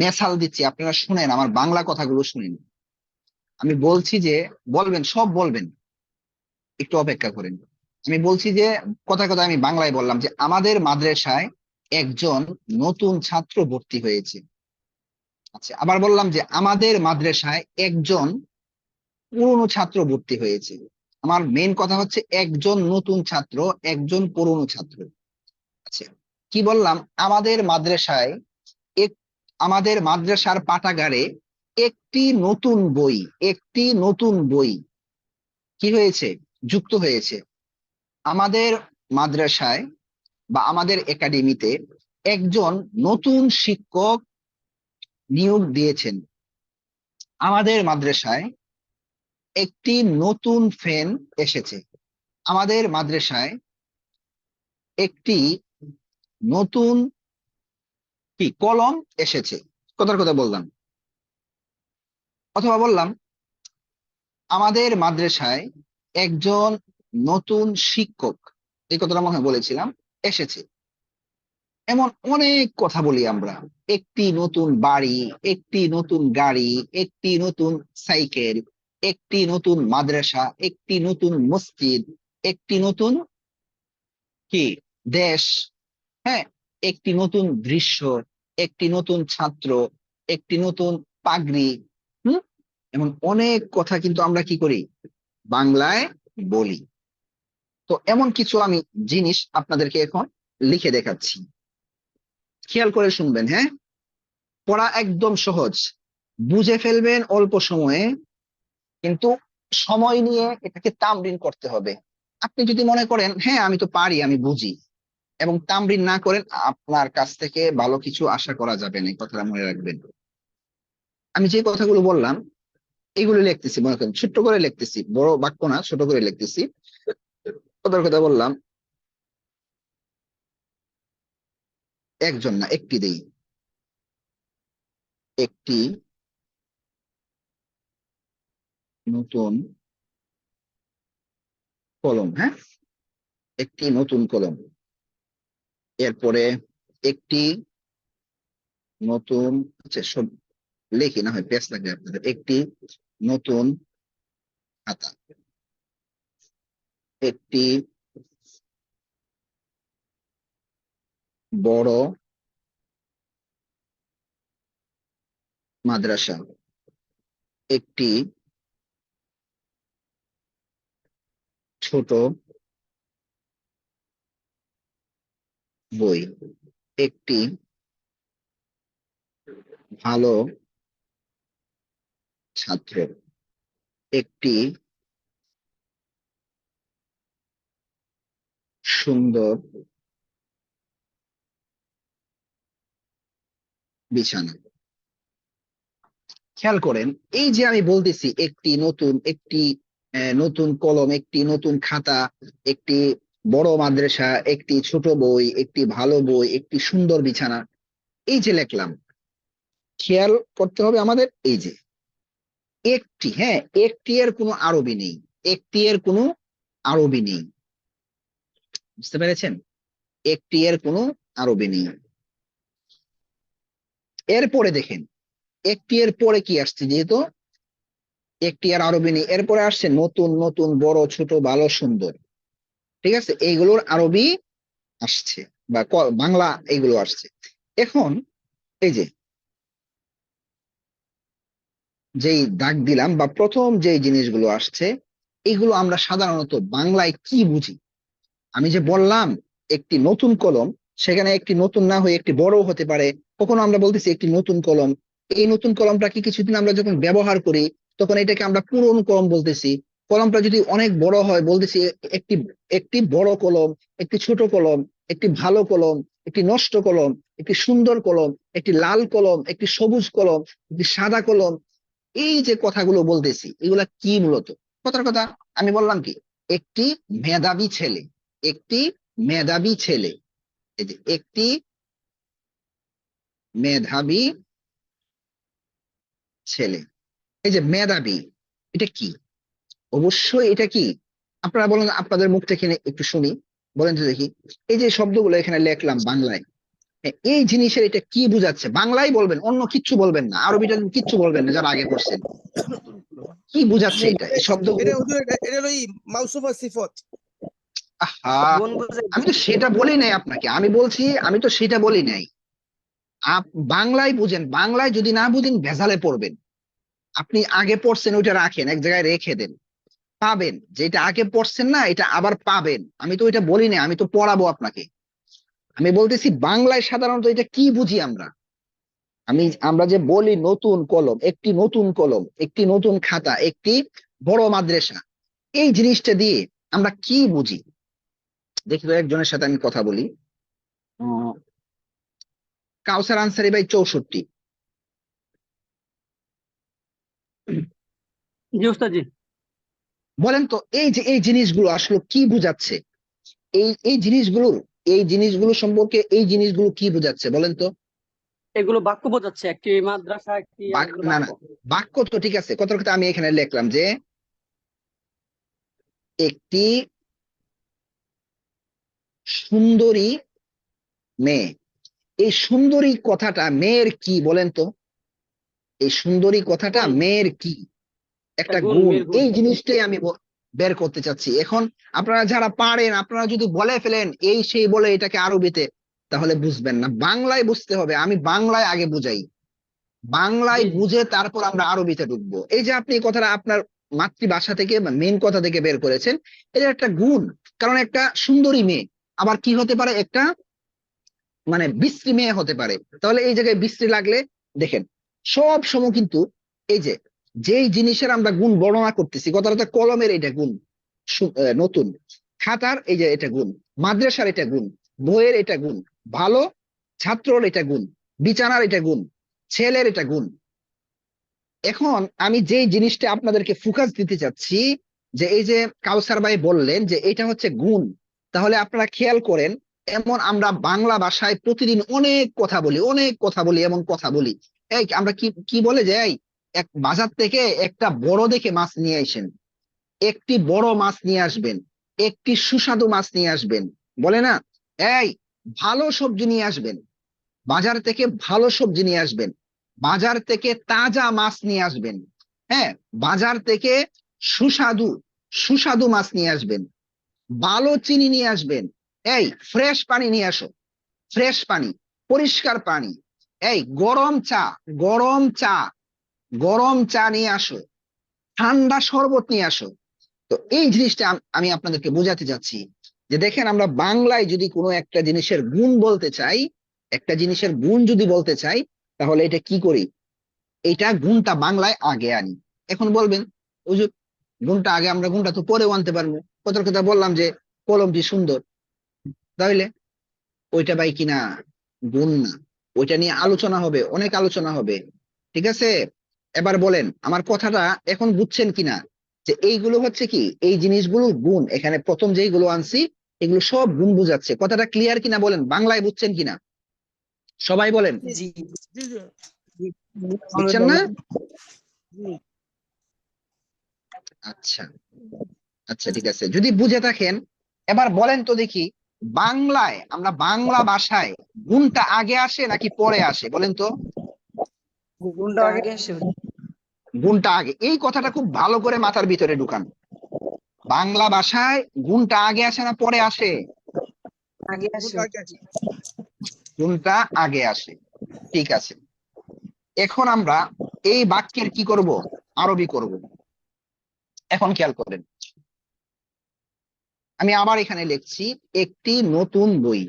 মেসাল দিচ্ছি, আপনারা শুনেন, আমার বাংলা কথাগুলো শুনেন। আমি বলছি যে বলবেন, সব বলবেন, একটু অপেক্ষা করেন। আমি বলছি যে কথা কথা আমি বাংলায় বললাম যে আমাদের মাদ্রাসায় একজন নতুন ছাত্র ভর্তি হয়েছে। আচ্ছা, আবার বললাম যে আমাদের মাদ্রাসায় একজন পুরনো ছাত্র ভর্তি হয়েছে। আমার মেইন কথা হচ্ছে একজন নতুন ছাত্র, একজন পুরনো ছাত্র। আচ্ছা, কি বললাম? আমাদের মাদ্রাসায় এক আমাদের মাদ্রাসার পাঠাগারে একটি নতুন বই একটি নতুন বই কি হয়েছে? যুক্ত হয়েছে। আমাদের মাদ্রাসায় বা আমাদের একাডেমিতে একজন নতুন শিক্ষক নিয়োগ দিয়েছেন। আমাদের মাদ্রাসায় একটি নতুন ফ্যান এসেছে। আমাদের মাদ্রাসায় একটি নতুন কি কলম এসেছে। কথার কথা বললাম। অথবা বললাম আমাদের মাদ্রাসায় একজন নতুন শিক্ষক, এই কথাটা মনে হয় বলেছিলাম, এসেছে। এমন অনেক কথা বলি আমরা। একটি নতুন বাড়ি, একটি নতুন গাড়ি, একটি নতুন সাইকেল, একটি নতুন মাদ্রাসা, একটি নতুন মসজিদ, একটি নতুন কি দেশ, হ্যাঁ, একটি নতুন দৃশ্য, একটি নতুন ছাত্র, একটি নতুন পাগড়ি। হুম, এমন অনেক কথা কিন্তু আমরা কি করি? বাংলায় বলি। তো এমন কিছু আমি জিনিস আপনাদেরকে এখন লিখে দেখাচ্ছি, খেয়াল করে শুনবেন, হ্যাঁ? পড়া একদম সহজ, বুঝে ফেলবেন অল্প সময়ে, কিন্তু সময় নিয়ে এটাকে তামরিন করতে হবে। আপনি যদি মনে করেন হ্যাঁ আমি তো পারি, আমি বুঝি, এবং তামরিন না করেন, আপনার কাছ থেকে ভালো কিছু আশা করা যাবে না, এই কথাটা মনে রাখবেন। আমি যে কথাগুলো বললাম এইগুলো লিখতেছি, মনে করেন ছোট্ট করে লিখতেছি, বড় বাক্য না, ছোট করে লিখতেছি। কথার কথা বললাম, একজন না, একটি দেই, একটি নতুন কলম, হ্যাঁ, একটি নতুন কলম। এরপরে একটি নতুন, আচ্ছা সব লেখি, না হয় পেজ লাগবে আপনাদের। একটি নতুন খাতা, একটি বড় মাদ্রাসা, একটি ছোট বই, একটি ভালো ছাত্র, একটি সুন্দর বিছানা। খেয়াল করেন, এই যে আমি বলতেছি একটি নতুন, একটি নতুন কলম, একটি নতুন খাতা, একটি বড় মাদ্রাসা, একটি ছোট বই, একটি ভালো বই, একটি সুন্দর বিছানা, এই যে লিখলাম, খেয়াল করতে হবে আমাদের এই যে একটি, হ্যাঁ একটি এর কোনো আরবি নেই, একটি এর কোনো আরবি নেই, বুঝতে পেরেছেন? একটি এর কোনো আরবি নেই। এরপরে দেখেন একটি এর পরে কি আসছে, যেহেতু একটি আর আরবি নেই, এরপরে আসছে নতুন, নতুন, বড়, ছোট, ভালো, সুন্দর, ঠিক আছে, এইগুলোর আরবি আসছে বা বাংলা এইগুলো আসছে। এখন এই যে যেই দাগ দিলাম বা প্রথম যে জিনিসগুলো আসছে, এগুলো আমরা সাধারণত বাংলায় কি বুঝি? আমি যে বললাম একটি নতুন কলম, সেখানে একটি নতুন না হয়ে একটি বড় হতে পারে। কখনো আমরা বলতেছি একটি নতুন কলম, এই নতুন কলমটাকে কিছুদিন আমরা যখন ব্যবহার করি তখন এটাকে আমরা পুরনো কলম বলতেছি। কলমটা যদি অনেক বড় হয় বলতেছি একটি একটি বড় কলম, একটি ছোট কলম, একটি ভালো কলম, একটি নষ্ট কলম, একটি সুন্দর কলম, একটি লাল কলম, একটি সবুজ কলম, একটি সাদা কলম। এই যে কথাগুলো বলতেছি এগুলা কি মূলত? কথার কথা আমি বললাম কি, একটি মেধাবী ছেলে, একটি মেধাবী ছেলে, এই যে একটি মেধাবী ছেলে, এই যে মেধাবী, এটা কি? অবশ্যই এটা কি? আপনারা বলেন, আপনাদের মুখ থেকে একটু শুনি, বলেন তো দেখি। এই যে শব্দগুলো এখানে লিখলাম বাংলায়, এই জিনিসের এটা কি বোঝাচ্ছে? বাংলায় বলবেন, অন্য কিচ্ছু বলবেন না, আরবিটা কিচ্ছু বলবেন না, যারা আগে করছেন। কি বোঝাচ্ছে এটা, এই শব্দগুলো? এটা হুজুর, এটা হলো মাউসুফ আর সিফত। আহা, গুণ বুঝে। আমি তো সেটা বলি নাই আপনাকে, আমি বলছি আমি তো সেটা বলি নাই। বাংলায় বুঝেন, বাংলায় যদি না বুঝেন ভেজালে পড়বেন। আপনি আগে পড়ছেন ওইটা রাখেন, এক জায়গায় রেখে দেন, পাবেন যেটা আগে পড়ছেন না এটা আবার পাবেন। আমি তো এটা বলি না, আমি তো পড়াবো আপনাকে। আমি বলতেছি বাংলায় সাধারণত এটা কি বুঝি আমরা। আমরা যে বলি নতুন কলম, একটি নতুন কলম, একটি নতুন খাতা, একটি বড় মাদ্রাসা, এই জিনিসটা দিয়ে আমরা কি বুঝি? দেখি তো, একজনের সাথে আমি কথা বলি। কাউসার আনসারি ভাই 64। জি উস্তাদ জি। বলেন তো এই যে এই জিনিসগুলো আসলে কি বুঝাচ্ছে? এই জিনিসগুলো, এই জিনিসগুলো সম্পর্কে এই জিনিসগুলো কি বুঝাচ্ছে বলেন তো? এগুলো বাক্য বোঝাচ্ছে, একটি মাদ্রাসা, একটি এগুলো না বাক্য। না, বাক্য তো ঠিক আছে, কথার কথা আমি এখানে লিখলাম যে একটি সুন্দরী মেয়ে। এই সুন্দরী কথাটা মেয়ের কি বলেন তো? এই সুন্দরী কথাটা গুণ, মেয়ের কি? একটা গুণ, গুণ। মেয়ের গুণ। এই জিনিসটাই আমি বের করতে চাচ্ছি। এখন আপনারা যারা পারেন, আপনারা যদি বলে ফেলেন এই সেই বলে এটাকে আরবিতে, তাহলে বুঝবেন না, বাংলায় বুঝতে হবে। আমি বাংলায় আগে বুঝাই, বাংলায় জি জি। বুঝে তারপর আমরা আরবিতে ঢুকবো। এই যে আপনি এই কথাটা আপনার মাতৃভাষা থেকে বা মেন কথা থেকে বের করেছেন, এটা একটা গুণ। কারণ একটা সুন্দরী মেয়ে আবার কি হতে পারে, একটা মানে বিশ্রী মেয়ে হতে পারে। তাহলে এই জায়গায় বিশ্রী লাগলে দেখেন, সব সময় কিন্তু এই যে যেই জিনিসের আমরা গুণ বর্ণনা করতেছি, কথাটা কলমের এটা গুণ, নতুন খাতার এই যে এটা গুণ, মাদ্রাসার এটা গুণ, বইয়ের এটা গুণ, ভালো ছাত্রর এটা গুণ, বিছানার এটা গুণ, ছেলের এটা গুণ। এখন আমি যেই জিনিসটা আপনাদেরকে ফোকাস দিতে চাচ্ছি, যে এই যে কাউসার ভাই বললেন যে এটা হচ্ছে গুণ, তাহলে আপনারা খেয়াল করেন, এমন আমরা বাংলা ভাষায় প্রতিদিন অনেক কথা বলি, অনেক কথা বলি, এমন কথা বলি। এই আমরা কি কি বলে যে এই এক বাজার থেকে একটা বড় দেখে মাছ নিয়ে আসেন, একটি বড় মাছ নিয়ে আসবেন, একটি সুস্বাদু মাছ নিয়ে আসবেন, বলে না? এই ভালো সবজি নিয়ে আসবেন, বাজার থেকে ভালো সবজি নিয়ে আসবেন, বাজার থেকে তাজা মাছ নিয়ে আসবেন, হ্যাঁ, বাজার থেকে সুস্বাদু সুস্বাদু মাছ নিয়ে আসবেন, ভালো চিনি নিয়ে আসবেন, এই ফ্রেশ পানি নিয়ে আসো, ফ্রেশ পানি, পরিষ্কার পানি, এই গরম চা, গরম চা, গরম চা নিয়ে আসো, ঠান্ডা শরবত নিয়ে আসো। তো এই জিনিসটা আমি আপনাদেরকে বোঝাতে চাচ্ছি, যে দেখেন আমরা বাংলায় যদি কোনো একটা জিনিসের গুণ বলতে চাই, একটা জিনিসের গুণ যদি বলতে চাই, তাহলে এটা কি করি, এইটা গুণটা বাংলায় আগে আনি। এখন বলবেন হুজুর গুণটা আগে, আমরা গুণটা তো পরেও আনতে পারবো। কথার কথা বললাম যে কলমটি সুন্দর, তাহলে ওইটা ভাই কিনা গুণ না, ওইটা নিয়ে আলোচনা হবে, অনেক আলোচনা হবে, ঠিক আছে? এবার বলেন আমার কথাটা এখন বুঝছেন কিনা, যে এইগুলো হচ্ছে কি, এই জিনিসগুলো গুণ। এখানে প্রথম যেইগুলো আনছি এগুলো সব গুণ বোঝাচ্ছে। কথাটা ক্লিয়ার কিনা বলেন, বাংলায় বুঝছেন কিনা সবাই বলেন। জি জি জি বুঝছেন না? আচ্ছা আচ্ছা ঠিক আছে, যদি বুঝে থাকেন এবার বলেন তো দেখি, বাংলায় আমরা বাংলা ভাষায় গুণটা আগে আসে নাকি পরে আসে বলেন তো? কোনটা আগে আগে আসে গুণটা আগে, এই কথাটা খুব ভালো করে মাথার ভিতরে ঢুকান। বাংলা ভাষায় গুণটা আগে আসে না পরে আসে? আগে আসে কোনটা আগে আছে গুণটা আগে আসে, ঠিক আছে। এখন আমরা এই বাক্যের কি করব, আরবি করব। এখন খেয়াল করেন, আমি আবার এখানে লিখছি একটি নতুন বই।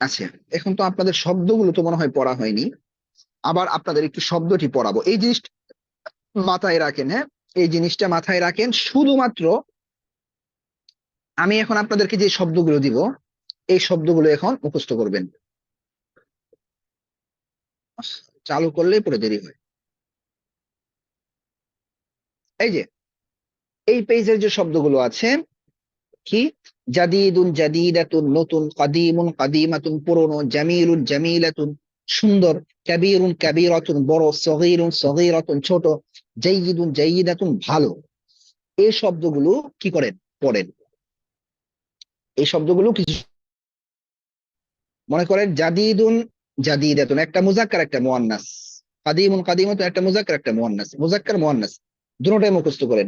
আচ্ছা, এখন তো আপনাদের শব্দগুলো তো মনে হয় পড়া হয়নি, আবার আপনাদের একটু শব্দটি পড়াবো। এই জিনিসটা মাথায় রাখেন, হ্যাঁ, এই জিনিসটা মাথায় রাখেন। শুধুমাত্র আমি এখন আপনাদেরকে যে শব্দগুলো দিব, এই শব্দগুলো এখন মুখস্থ করবেন। চালু করলে পরে দেরি হয়। এই যে এই পেজের যে শব্দগুলো আছে, কি, জাদিদুন জাদিদাতুন নতুন, কাদিমুন কাদিমাতুন পুরনো, জামিলুন জামিলাতুন সুন্দর, কাবীরুন কাবীরাতুন বড়, সগীরুন সগীরাতুন ছোট, জাইয়িদুন জাইয়িদাতুন ভালো। এই শব্দগুলো কি করেন, পড়েন। এই শব্দগুলো কিছু মনে করেন, জাদিদুন জাদিদাতুন একটা মুজাক্কার একটা মুয়ান্নাস, কাদিমুন কাদিমাতুন একটা মুজাক্কার একটা মুয়ান্নাস, মুজাক্কার মুয়ান্নাস দুটোটাই মুখস্থ করেন।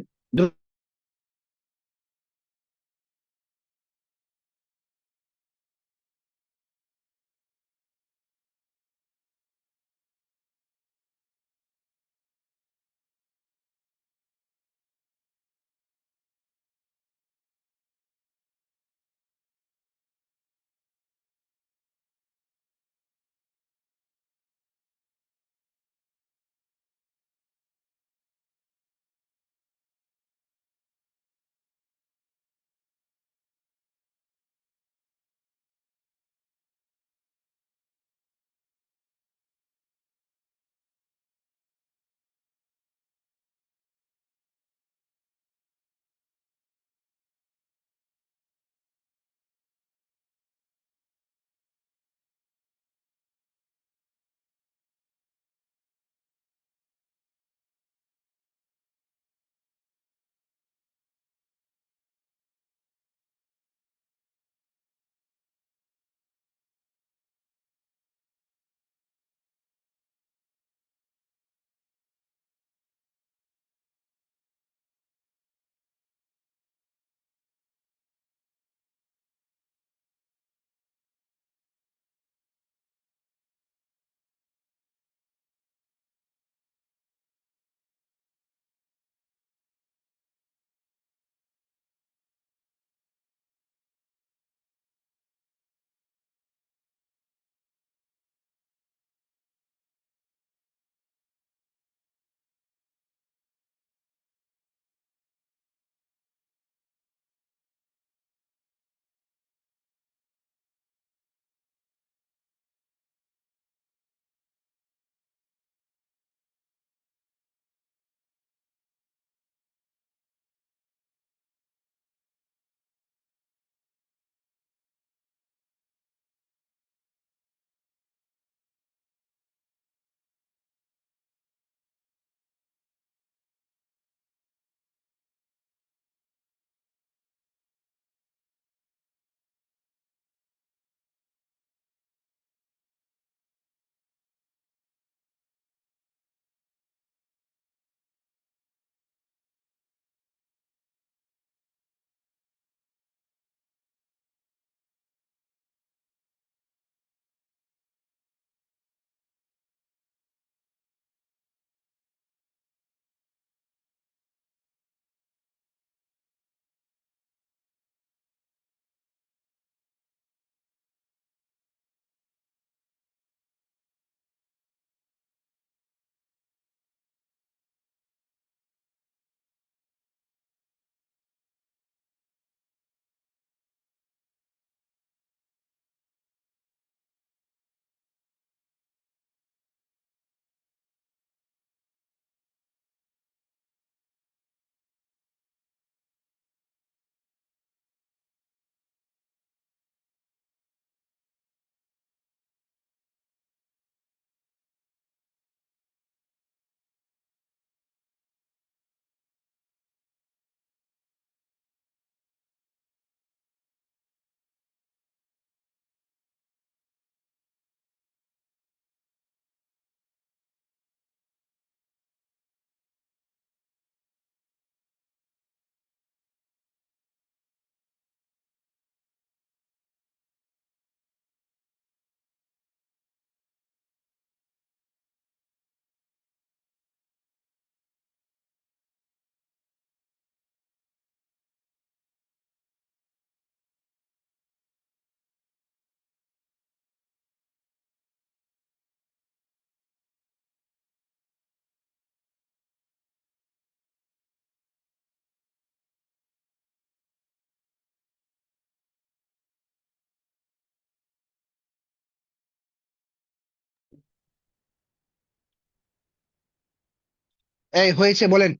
এই হয়েছে বলেন।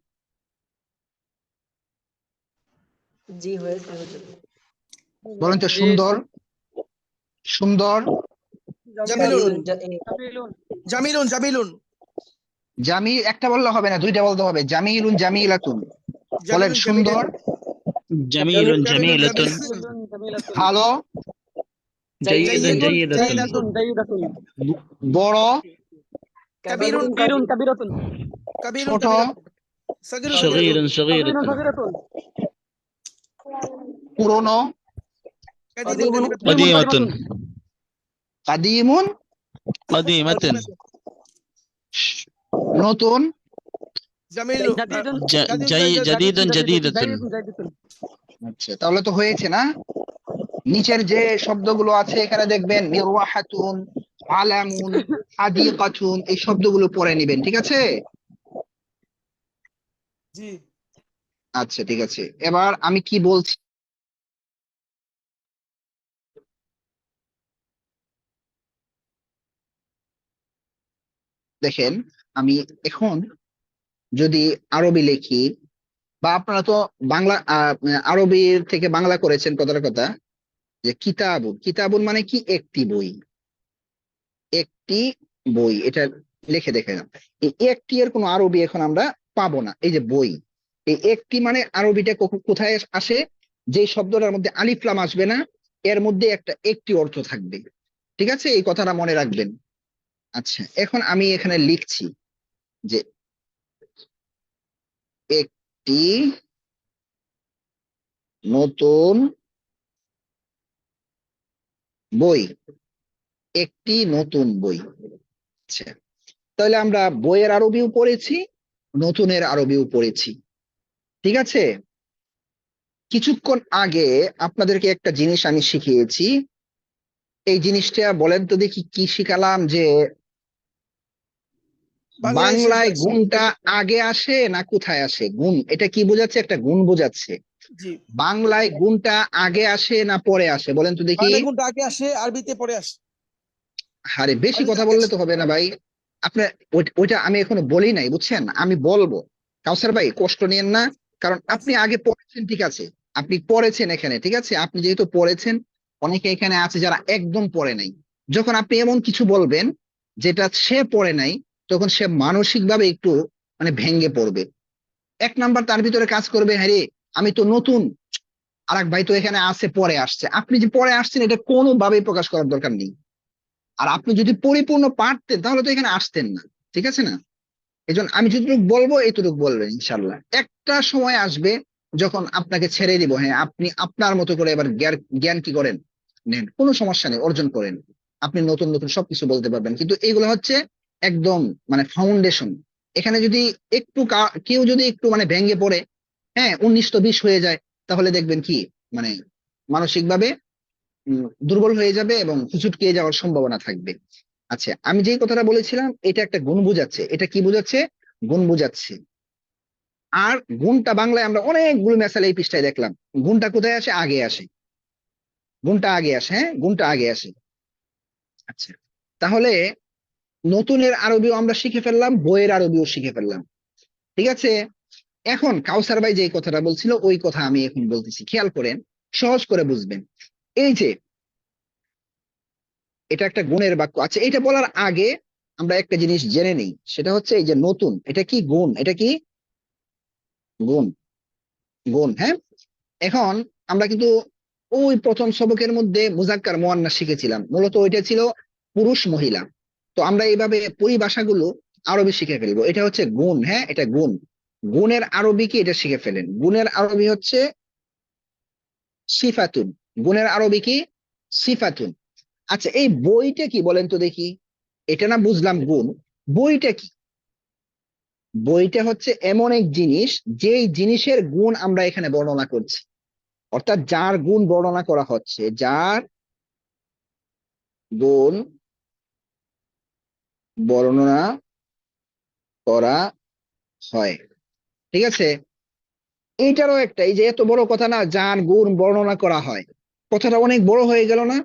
জি হয়েছে হুজুর। বলেন তো সুন্দর, সুন্দর, জামিলুন জামিলুন জামিলুন জামিলুন জামিল একটা বললে হবে না, দুইটা বলতে হবে, জামিলুন জামিলাতুন। বলেন জামিলুন সুন্দর, جميل جميلة জামিলুন জামিলাতুন ভালো, جيد جيدة জাইদাতুন জাইদাতুন বড়, কাবীরুন কাবিরুন কাবিরাতুন কাবীরুন ছোট, কাবীরাতুন সগীরুন صغير সগীরাতুন সাগীরুন صغيرة সাগীরাতুন পুরনো, কাদীমুন قديمة কাদিমুন قديمة নতুন, জামিলুন জাদিদুন جديد جديدة জাইদাতুন জাইদাতুন আচ্ছা তাহলে তো হয়েছে না? নিচের যে শব্দগুলো আছে এখানে দেখবেন মিরওয়াহাতুন, আলামুন, হাদিকাতুন, এই শব্দগুলো পড়ে নেবেন, ঠিক আছে? জি আচ্ছা ঠিক আছে, এবার আমি কি বলছি দেখেন, আমি এখন যদি আরবি লিখি, বা আপনারা তো বাংলা আরবি থেকে বাংলা করেছেন, কথার কথা, যে কিতাবুন, কিতাবুন মানে কি? একটি বই, একটি বই, এটা লিখে দেখে নাও। এই একটি এর কোনো আরবি এখন আমরা পাবো না। এই যে বই, এই একটি মানে আরবিটা কোথায় আসে? যে শব্দটার মধ্যে আলিফ লাম আসবে না, এর মধ্যে একটা একটি অর্থ থাকবে, ঠিক আছে? এই কথাটা মনে রাখবেন। আচ্ছা এখন আমি এখানে লিখছি যে একটি নতুন বই, একটি নতুন বই। আচ্ছা তাহলে আমরা বইয়ের আরবিও পড়েছি, নতুনের আরবিও পড়েছি, ঠিক আছে? কিছুক্ষণ আগে আপনাদেরকে একটা জিনিস আমি শিখিয়েছি, এই জিনিসটা বলেন তো দেখি কি শিখালাম? যে বাংলায় শেষে বাংলায় আসে। গুণটা আগে আসে না কোথায় আসে? গুণ, এটা কি বোঝাচ্ছে? একটা গুণ বোঝাচ্ছে। জি বাংলায় গুণটা আগে আসে না পরে আসে বলেন তো দেখি? বাংলা কোনটা আগে আসে আরবিতে পরে আসে আরে বেশি আরবিতে কথা আগে বললে আসে তো হবে না ভাই। আপনার ওইটা আমি এখনো বলি নাই, বুঝছেন? আমি বলবো। কাউসার ভাই কষ্ট নিয়েন না, কারণ আপনি আগে পড়েছেন, ঠিক আছে? আপনি পড়েছেন এখানে, ঠিক আছে? আপনি যেহেতু পড়েছেন, অনেকে এখানে আছে যারা একদম পড়ে নাই। যখন আপনি এমন কিছু বলবেন যেটা সে পড়ে নাই, তখন সে মানসিক ভাবে একটু মানে ভেঙে পড়বে। এক নাম্বার তার ভিতরে কাজ করবে, হ্যাঁ রে আমি তো নতুন, আর এক ভাই তো এখানে আছে পরে আসছে। আপনি যে পরে আসছেন এটা কোনোভাবেই প্রকাশ করার দরকার নেই। আর আপনি যদি পরিপূর্ণ পারতেন তাহলে তো এখানে আসতেন না, ঠিক আছে না? এই জন্য আমি যতটুকু বলবো এতটুকু বলবেন ইনশাল্লাহ। একটা সময় আসবে যখন আপনাকে ছেড়ে দিব, হ্যাঁ আপনি আপনার মতো করে এবার জ্ঞান জ্ঞান কি করেন নেন, কোনো সমস্যা নেই, অর্জন করেন। আপনি নতুন নতুন সবকিছু বলতে পারবেন, কিন্তু এগুলো হচ্ছে একদম মানে ফাউন্ডেশন। এখানে যদি একটু কেউ যদি একটু মানে ভেঙে পড়ে, হ্যাঁ 19-20 হয়ে যায়, তাহলে দেখবেন কি মানে মানসিক ভাবে দুর্বল হয়ে যাবে এবং হুচুটকিয়ে যাওয়ার সম্ভাবনা থাকবে। আচ্ছা আমি যেই কথাটা বলেছিলাম এটা একটা গুণ বোঝাচ্ছে। এটা কি বোঝাচ্ছে? গুণ বোঝাচ্ছে। আর গুণটা বাংলায় আমরা অনেকগুলো মেসাল এই পৃষ্ঠায় দেখলাম। গুণটা কোথায় আসে? আগে আসে। গুণটা আগে আসে, হ্যাঁ গুণটা আগে আসে। আচ্ছা তাহলে নতুনের আরবিও আমরা শিখে ফেললাম, বইয়ের আরবিও শিখে ফেললাম, ঠিক আছে? এখন কাউসার ভাই যে কথাটা বলছিল ওই কথা আমি এখন বলতেছি, খেয়াল করেন, সহজ করে বুঝবেন। এই যে এটা একটা গুণের বাক্য। আচ্ছা এটা বলার আগে আমরা একটা জিনিস জেনে নিই, সেটা হচ্ছে এই যে নতুন, এটা কি গুণ? এটা কি গুণ? গুণ, হ্যাঁ। এখন আমরা কিন্তু ওই প্রথম সবকের মধ্যে মুজাক্কার মুয়ান্নাস শিখেছিলাম, মূলত ওইটা ছিল পুরুষ মহিলা। তো আমরা এইভাবে পরিভাষাগুলো আরবি শিখে ফেলবো। এটা হচ্ছে গুণ, হ্যাঁ এটা গুণ। গুণের আরবি কি? এটা শিখে ফেলেন। গুণের আরবি হচ্ছে সিফাতুন। গুণের আরবি কি? সিফাতুন। আচ্ছা এই বইটা কি বলেন তো দেখি? এটা না বুঝলাম গুণ, বইটা কি? বইটা হচ্ছে এমন এক জিনিস, যেই জিনিসের গুণ আমরা এখানে বর্ণনা করছি, অর্থাৎ যার গুণ বর্ণনা করা হচ্ছে, যার গুণ বর্ণনা করা হয়, ঠিক আছে? এইটারও একটা, এই যে এত বড় কথা না, যার গুণ বর্ণনা করা হয়, কথাটা অনেক বড় হয়ে গেল না?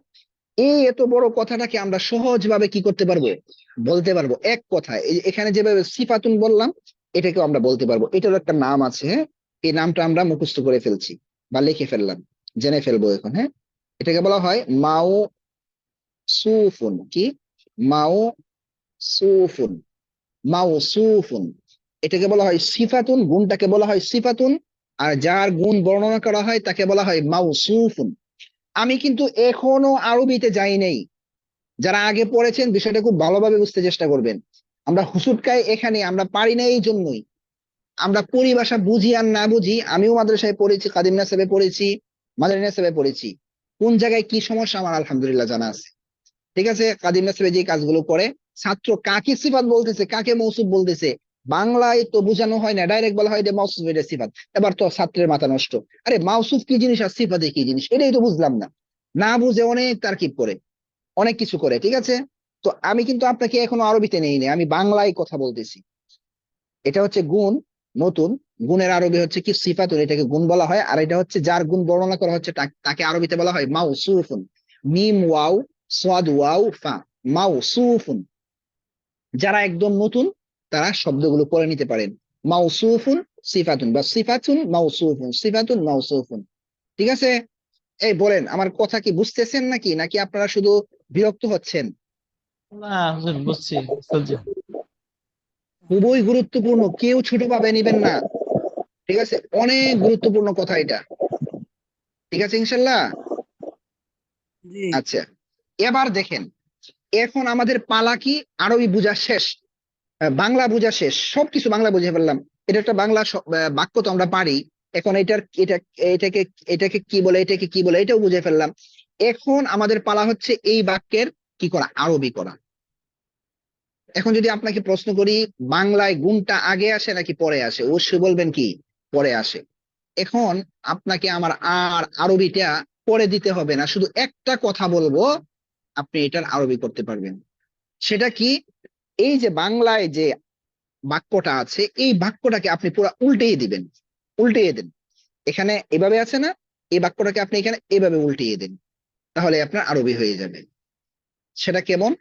এই এত বড় কথাটাকে আমরা সহজভাবে কি করতে পারবো? বলতে পারবো এক কথায়। এখানে যেভাবে সিফাতুন বললাম, এটাকেও আমরা বলতে পারবো। এটারও একটা নাম আছে, হ্যাঁ, এই নামটা আমরা মুখস্থ করে ফেলছি বা লিখে ফেললাম, জেনে ফেলবো এখন। হ্যাঁ, এটাকে বলা হয় মাও সুফুন। কি? মাও সুফুন, মাও সুফুন। এটাকে বলা হয় সিফাতুন, গুণটাকে বলা হয় সিফাতুন, আর যার গুণ বর্ণনা করা হয় তাকে বলা হয় মাউসুফুন। আমি কিন্তু এখনো আরবিতে যাই নাই। যারা আগে পড়েছেন বিষয়টা খুব ভালোভাবে বুঝতে চেষ্টা করবেন। আমরা হুসুটকাই এখানে, আমরা পারি না এই জন্যই। আমরা পরিভাষা বুঝি আর না বুঝি, আমিও মাদ্রাসায় পড়েছি, কাদিম নাসাবে পড়েছি, মাদানী নাসাবে পড়েছি। কোন জায়গায় কি সমস্যা আমার আলহামদুলিল্লাহ জানা আছে। ঠিক আছে, কাদিম নাসাবে যে কাজগুলো করে, ছাত্র কাকে সিফাত বলতেছে, কাকে মৌসুফ বলতেছে, বাংলায় তো বোঝানো হয় না, ডাইরেক্ট বলা হয় যে মাউসুফ এটা সিফাত। এবার তো ছাত্রের মাথা নষ্ট। আরে মাউসুফ কি জিনিস আর সিফাতে কি জিনিস, এটাই তো বুঝলাম না। না বুঝে অনেক তারকিব করে, অনেক কিছু করে। ঠিক আছে, তো আমি কিন্তু আপনাকে এখনো আরবিতে নেই নি, আমি বাংলায় কথা বলতেছি। এটা হচ্ছে গুণ, নতুন। গুণের আরবি হচ্ছে কি সিফাতুন, এটাকে গুণ বলা হয়। আর এটা হচ্ছে যার গুণ বর্ণনা করা হচ্ছে তাকে আরবিতে বলা হয় মাউসুফুন। মিম ওয়াও সাদ ওয়াও ফা, মাউসুফুন। যারা একদম নতুন তারা শব্দগুলো পড়ে নিতে পারেন। মাউসুফুন সিফাতুন, বা সিফাতুন মাউসুফুন, সিফাতুন মাউসুফুন। ঠিক আছে, এই বলেন আমার কথা কি বুঝতেছেন নাকি, নাকি আপনারা শুধু বিরক্ত হচ্ছেন? না হুজুর বুঝছি, চলছে। খুবই গুরুত্বপূর্ণ, কেউ ছোট ভাবে নিবেন না। ঠিক আছে, অনেক গুরুত্বপূর্ণ কথা এটা। ঠিক আছে ইনশাল্লাহ। জি আচ্ছা, এবার দেখেন, এখন আমাদের পালা কি, আরবি বোঝা শেষ, বাংলা বোঝা শেষ, সবকিছু বাংলা বুঝে ফেললাম। এটা একটা বাংলা বাক্য তো আমরা পারি। এখন এটাকে এটাকে কি বলে, এটাকে কি বলে, এটাও বুঝে ফেললাম। এখন আমাদের পালা হচ্ছে এই বাক্যের কি করা, আরবি করা। এখন যদি আপনাকে প্রশ্ন করি বাংলায় গুণটা আগে আসে নাকি পরে আসে, অবশ্যই বলবেন কি পরে আসে। এখন আপনাকে আমার আর আরবিটা পরে দিতে হবে না, শুধু একটা কথা বলবো, আপনি এটার আরবি করতে পারবেন। সেটা কি, এই যে বাংলায় যে বাক্যটা আছে, এই বাক্যটাকে আপনি পুরো উল্টিয়ে দিবেন। উল্টিয়ে দেন, এখানে এভাবে আছে না, এই বাক্যটাকে আপনি এখানে এভাবে উল্টিয়ে দেন, তাহলে আপনার আরবি হয়ে যাবে। সেটা কেমন?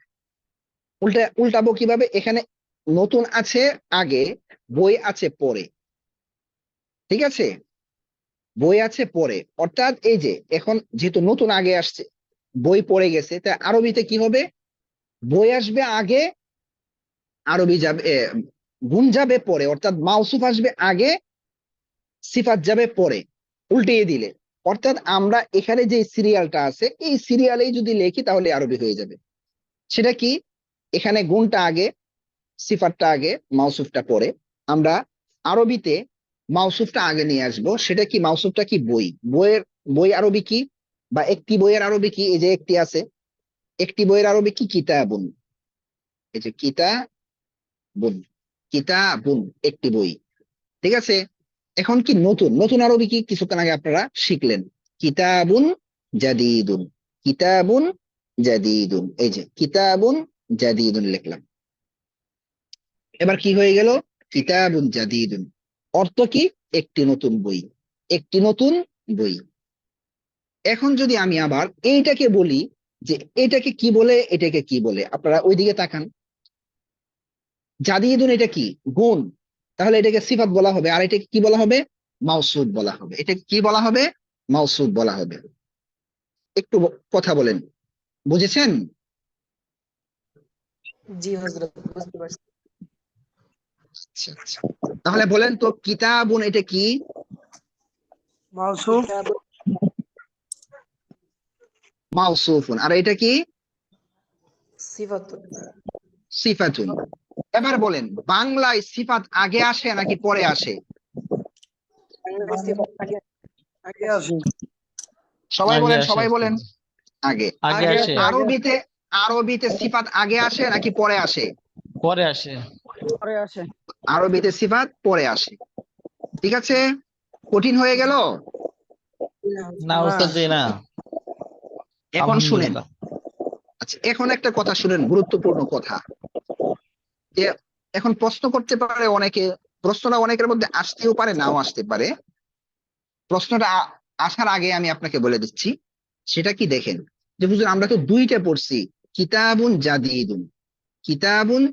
উল্টাবো কিভাবে, এখানে নতুন আছে আগে, বই আছে পরে। ঠিক আছে, বই আছে পরে, অর্থাৎ এই যে এখন যেহেতু নতুন আগে আসছে, বই পড়ে গেছে, তাই আরবিতে কি হবে, বই আসবে আগে, আরবি যাবে গুণ যাবে পরে, অর্থাৎ মাউসুফ আসবে আগে, সিফাত যাবে পরে, উল্টিয়ে দিলে। অর্থাৎ আমরা এখানে যে সিরিয়ালটা আছে, এই সিরিয়ালেই যদি লিখি তাহলে আরবি হয়ে যাবে। সেটা কি, এখানে গুণটা আগে, সিফাতটা আগে, মাউসুফটা পরে। আমরা আরবিতে মাউসুফটা আগে নিয়ে আসবো। সেটা কি, মাউসুফটা কি, বই। বই আরবি কি, বা একটি বইয়ের আরবি কি, এই যে একটি আছে, একটি বইয়ের আরবি কি, কিতাবুন। এই যে কিতাবুন, কিতাবুন একটি বই। ঠিক আছে, এখন কি নতুন, নতুন আরবি কি, কিছুক্ষণ আগে আপনারা শিখলেন, কিতাবুন জাদিদুন, কিতাবুন জাদিদুন। এই যে কিতাবুন জাদিদুন লিখলাম, এবার কি হয়ে গেল, কিতাবুন জাদিদুন, অর্থ কি, একটি নতুন বই, একটি নতুন বই। এখন যদি আমি আবার এইটাকে বলি যে এটাকে কি বলে, এটাকে কি বলে, আপনারা ওইদিকে তাকান। জাদিদুন এটা কি, গুণ, তাহলে এটাকে সিফাত বলা হবে, আর এটাকে কি বলা হবে, মাউসুফ বলা হবে। এটা কি বলা হবে, মাউসুফ বলা হবে। একটু কথা বলেন, বুঝেছেন? জি হযরত, বুঝতে পারছি। আচ্ছা আচ্ছা, তাহলে বলেন তো কিতাবুন এটা কি, মাউসুফ কিতাব মাউসুফুন, আর এটা কি, সিফাতুন। সিফাতুন। এবার বলেন বাংলায় সিফাত আগে আসে নাকি পরে আসে? বাংলায় সিফাত আগে আগে আসে। সবাই আগে বলেন, আসে, সবাই বলেন। আগে। আগে আসে, আরবিতে, আরবিতে সিফাত আগে আসে নাকি পরে আসে? পরে আসে। পরে আসে। আরবিতে সিফাত পরে আসে। ঠিক আছে, কঠিন হয়ে গেল? না উস্তাদ জি, না। এখন শুনেন, আলহামদুলিল্লাহ। আচ্ছা এখন একটা কথা শুনেন, গুরুত্বপূর্ণ কথা। যে এখন প্রশ্ন করতে পারে অনেকে, প্রশ্নটা অনেকের মধ্যে আসতেও পারে, নাও আসতে পারে। প্রশ্নটা আসার আগে আমি আপনাকে বলে দিচ্ছি, সেটা কি দেখেন, যে হুজুর আমরা তো দুইটা পড়ছি, কিতাবুন জাদিদুন, কিতাবুন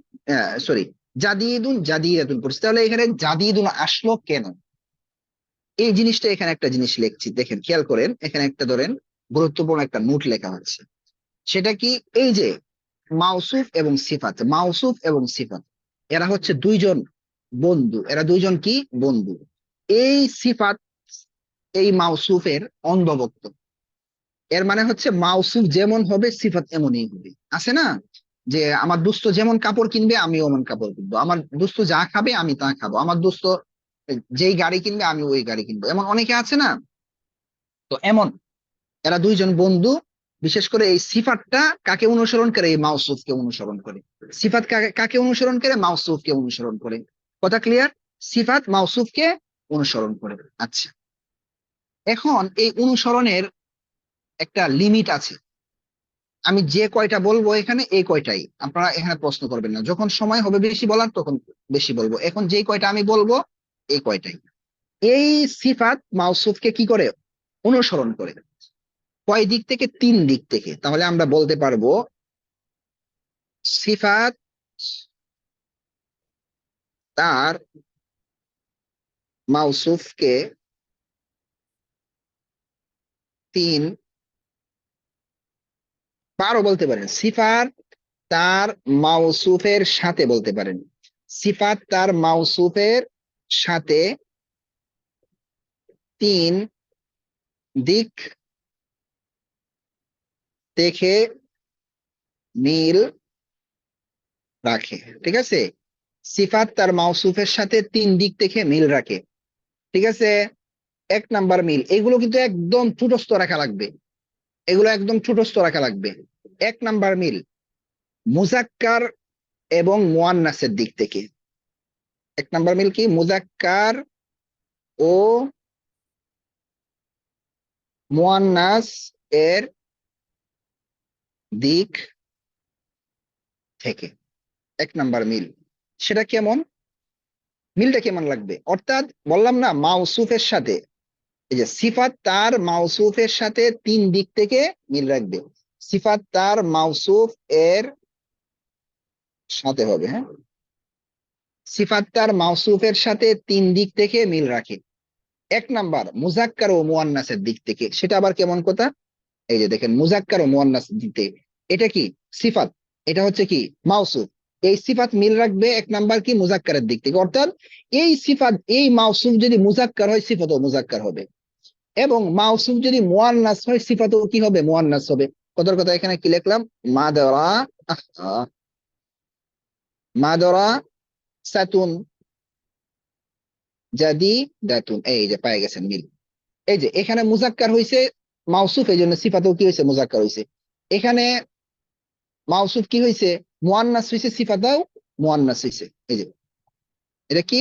সরি, জাদিদুন জাদিদাতুন পড়ছি, তাহলে এখানে জাদিদুন আসলো কেন? এই জিনিসটা এখানে একটা জিনিস লিখছি, দেখেন খেয়াল করেন, এখানে একটা ধরেন গুরুত্বপূর্ণ একটা নোট লেখা হচ্ছে। সেটা কি, এই যে মাউসুফ এবং সিফাত, মাউসুফ এবং সিফাত এরা হচ্ছে দুইজন বন্ধু, এরা দুইজন কি বন্ধু। এই সিফাত এই মাউসুফের অন্ধভক্ত। এর মানে হচ্ছে মাউসুফ যেমন হবে সিফাত এমনই হবে। আছে না যে আমার দোস্ত যেমন কাপড় কিনবে আমিও এমন কাপড় কিনবো, আমার দোস্ত যা খাবে আমি তা খাবো, আমার দোস্ত যেই গাড়ি কিনবে আমি ওই গাড়ি কিনবো, এমন অনেকে আছে না। তো এমন এরা দুইজন বন্ধু। বিশেষ করে এই সিফাতটা কাকে অনুসরণ করে? এই মাউসুফকে অনুসরণ করে। সিফাত কাকে কাকে অনুসরণ করে? মাউসুফকে অনুসরণ করে। কথা ক্লিয়ার? সিফাত মাউসুফকে অনুসরণ করে। আচ্ছা, এখন এই অনুসরণের একটা লিমিট আছে। আমি যে কয়টা বলবো এখানে এই কয়টাই, আপনারা এখানে প্রশ্ন করবেন না, যখন সময় হবে বেশি বলার তখন বেশি বলবো। এখন যে কয়টা আমি বলবো এই কয়টাই। এই সিফাত মাউসুফকে কি করে? অনুসরণ করে। কয় দিক থেকে? 3 দিক থেকে। তাহলে আমরা বলতে পারবো সিফাত তার মাউসুফকে 3 বারও বলতে পারেন। সিফাত তার মাউসুফের সাথে বলতে পারেন, সিফাত তার মাউসুফের সাথে 3 দিক থেকে মিল রাখে। ঠিক আছে, সিফাত তার মাউসুফের সাথে 3 দিক থেকে মিল রাখে। ঠিক আছে, 1 নাম্বার মিল, এগুলো কিন্তু একদম ছোটস্থ রাখা লাগবে, এগুলো একদম ছোটস্থ রাখা লাগবে। 1 নাম্বার মিল মুজাক্কার এবং মুয়ান্নাসের দিক থেকে। 1 নাম্বার মিল কি? মুজাক্কার ও মুয়ান্নাস এর দিক থেকে 1 নাম্বার মিল। সেটা কেমন? মিলটা কেমন লাগবে? অর্থাৎ বললাম না মাউসুফের সাথে, এই যে সিফাত তার মাউসুফের সাথে 3 দিক থেকে মিল রাখবে। সিফাত তার মাউসুফ এর সাথে হবে, হ্যাঁ, সিফাত তার মাউসুফের সাথে 3 দিক থেকে মিল রাখে। 1 নাম্বার মুজাক্কার ও মুয়ান্নাসের দিক থেকে। সেটা আবার কেমন কথা? এই যে দেখেন মুজাক্কার ও মুয়ান্নাস দিক থেকে, এটা কি সিফাত, এটা হচ্ছে কি মাউসুফ। এই সিফাত মিল রাখবে 1 নাম্বার কি মুজাক্কারের দিক থেকে। অর্থাৎ এই সিফাত এই মাউসুফ যদি মুজাক্কার হয় সিফাতও মুজাক্কার হবে, এবং মাউসুফ যদি মুয়ান্নাস হয় সিফাতও কি হবে? মুয়ান্নাস হবে। কথার কথা এখানে কি লিখলাম? মাদরা মাদরা সাতুন জাদি দাতুন, এই যে পাই গেছেন মিল। এই যে এখানে মুজাক্কার হইছে মাউসুফ, এই জন্য সিফাতও কি হয়েছে? মুজাক্কার হইছে। এখানে মাউসুফ কি হয়েছে? মুয়ান্নাস হইছে, সিফাতও মুয়ান্নাস হইছে। এই যে এটা কি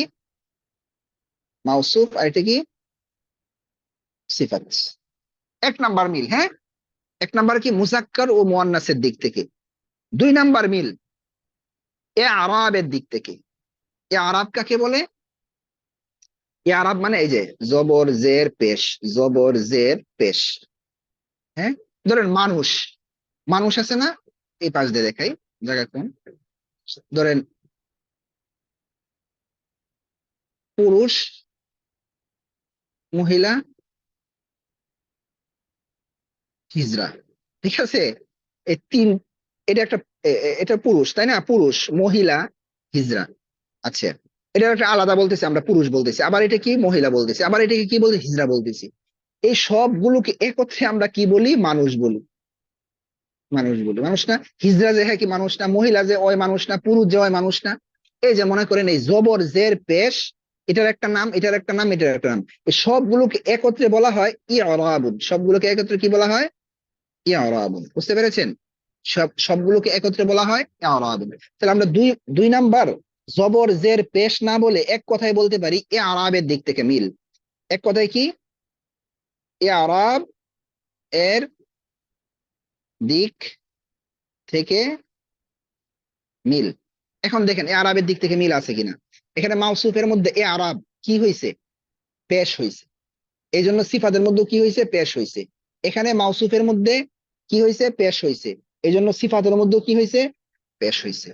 মাউসুফ আর এটা কি সিফাত। 1 নাম্বার মিল, হ্যাঁ। 1 নাম্বার কি মুজাক্কার ও মুয়ান্নাসের দিক থেকে। 2 নাম্বার মিল এ আরাবের দিক থেকে। এ আরাব কাকে বলে? এ আরাব মানে এই যে জবর জের পেশ, জবর জের পেশ। হ্যাঁ, ধরেন মানুষ, মানুষ আছে না, এই পাশ দিয়ে দেখাই জায়গা কোন, ধরেন পুরুষ, মহিলা, হিজড়া। ঠিক আছে, এই 3, এটা একটা এটা পুরুষ তাই না? পুরুষ, মহিলা, হিজড়া। আচ্ছা, এটা একটা আলাদা বলতেছি, আমরা পুরুষ বলতেছি, আবার এটা কি মহিলা বলতেছি, আবার এটাকে কি বলতে? হিজড়া বলতেছি। এই সবগুলোকে একত্রে আমরা কি বলি? মানুষ বলি। মানুষ বলি, মানুষ না? হিজড়া যে হ্যাঁ কি মানুষ না? মহিলা যে ওই মানুষ না? পুরুষ যে ওই মানুষ না? এই যে মনে করেন এই জবর জের পেশ, এটার একটা নাম, এটার একটা নাম, এটার একটা নাম, এই সবগুলোকে একত্রে বলা হয় ইরাবুন। সবগুলোকে একত্রে কি বলা হয়? ইরাবুন। বুঝতে পেরেছেন? সবগুলোকে একত্রে বলা হয় ইরাবুন। তাহলে আমরা দুই নাম্বার জবর জের পেশ না বলে এক কথায় বলতে পারি এ আরাবের দিক থেকে মিল। এক কথায় কি? এ আরাব এর দিক থেকে মিল। এখন দেখেন এ আরাবের দিক থেকে মিল আছে কিনা। এখানে মাউসুফের মধ্যে এ আরাব কি হয়েছে? পেশ হয়েছে, এই জন্য সিফাতের মধ্যে কি হয়েছে? পেশ হয়েছে। এখানে মাউসুফের মধ্যে কি হয়েছে? পেশ হয়েছে, এই জন্য সিফাতের মধ্যে কি হয়েছে? পেশ হয়েছে।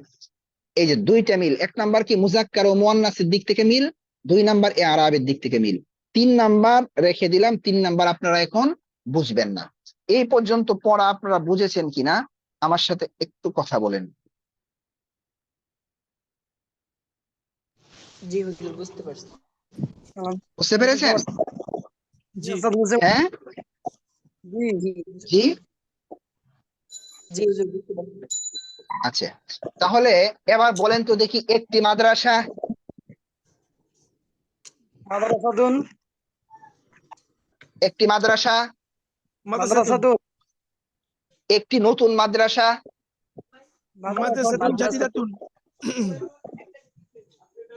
এই যে দুইটা মিল, 1 নাম্বার কি মুজাক্কার ও মুয়ান্নাসের দিক থেকে মিল, 2 নাম্বার আরবের দিক থেকে মিল, 3 নাম্বার রেখে দিলাম, 3 নাম্বার আপনারা এখন বুঝবেন না। এই পর্যন্ত পড়া আপনারা বুঝেছেন কিনা আমার সাথে একটু কথা বলেন। জি হুজুর বুঝতে পারছি। বুঝতে পেরেছেন? জি হ্যাঁ জি জি জি। জি হুজুর বুঝতে পারছি। আচ্ছা, তাহলে এবার বলেন তো দেখি, একটি মাদ্রাসা, মাদ্রাসাতুন একটি মাদ্রাসা, মাদ্রাসাতুন একটি নতুন মাদ্রাসা, মাদ্রাসাতুন জাদিদাতুন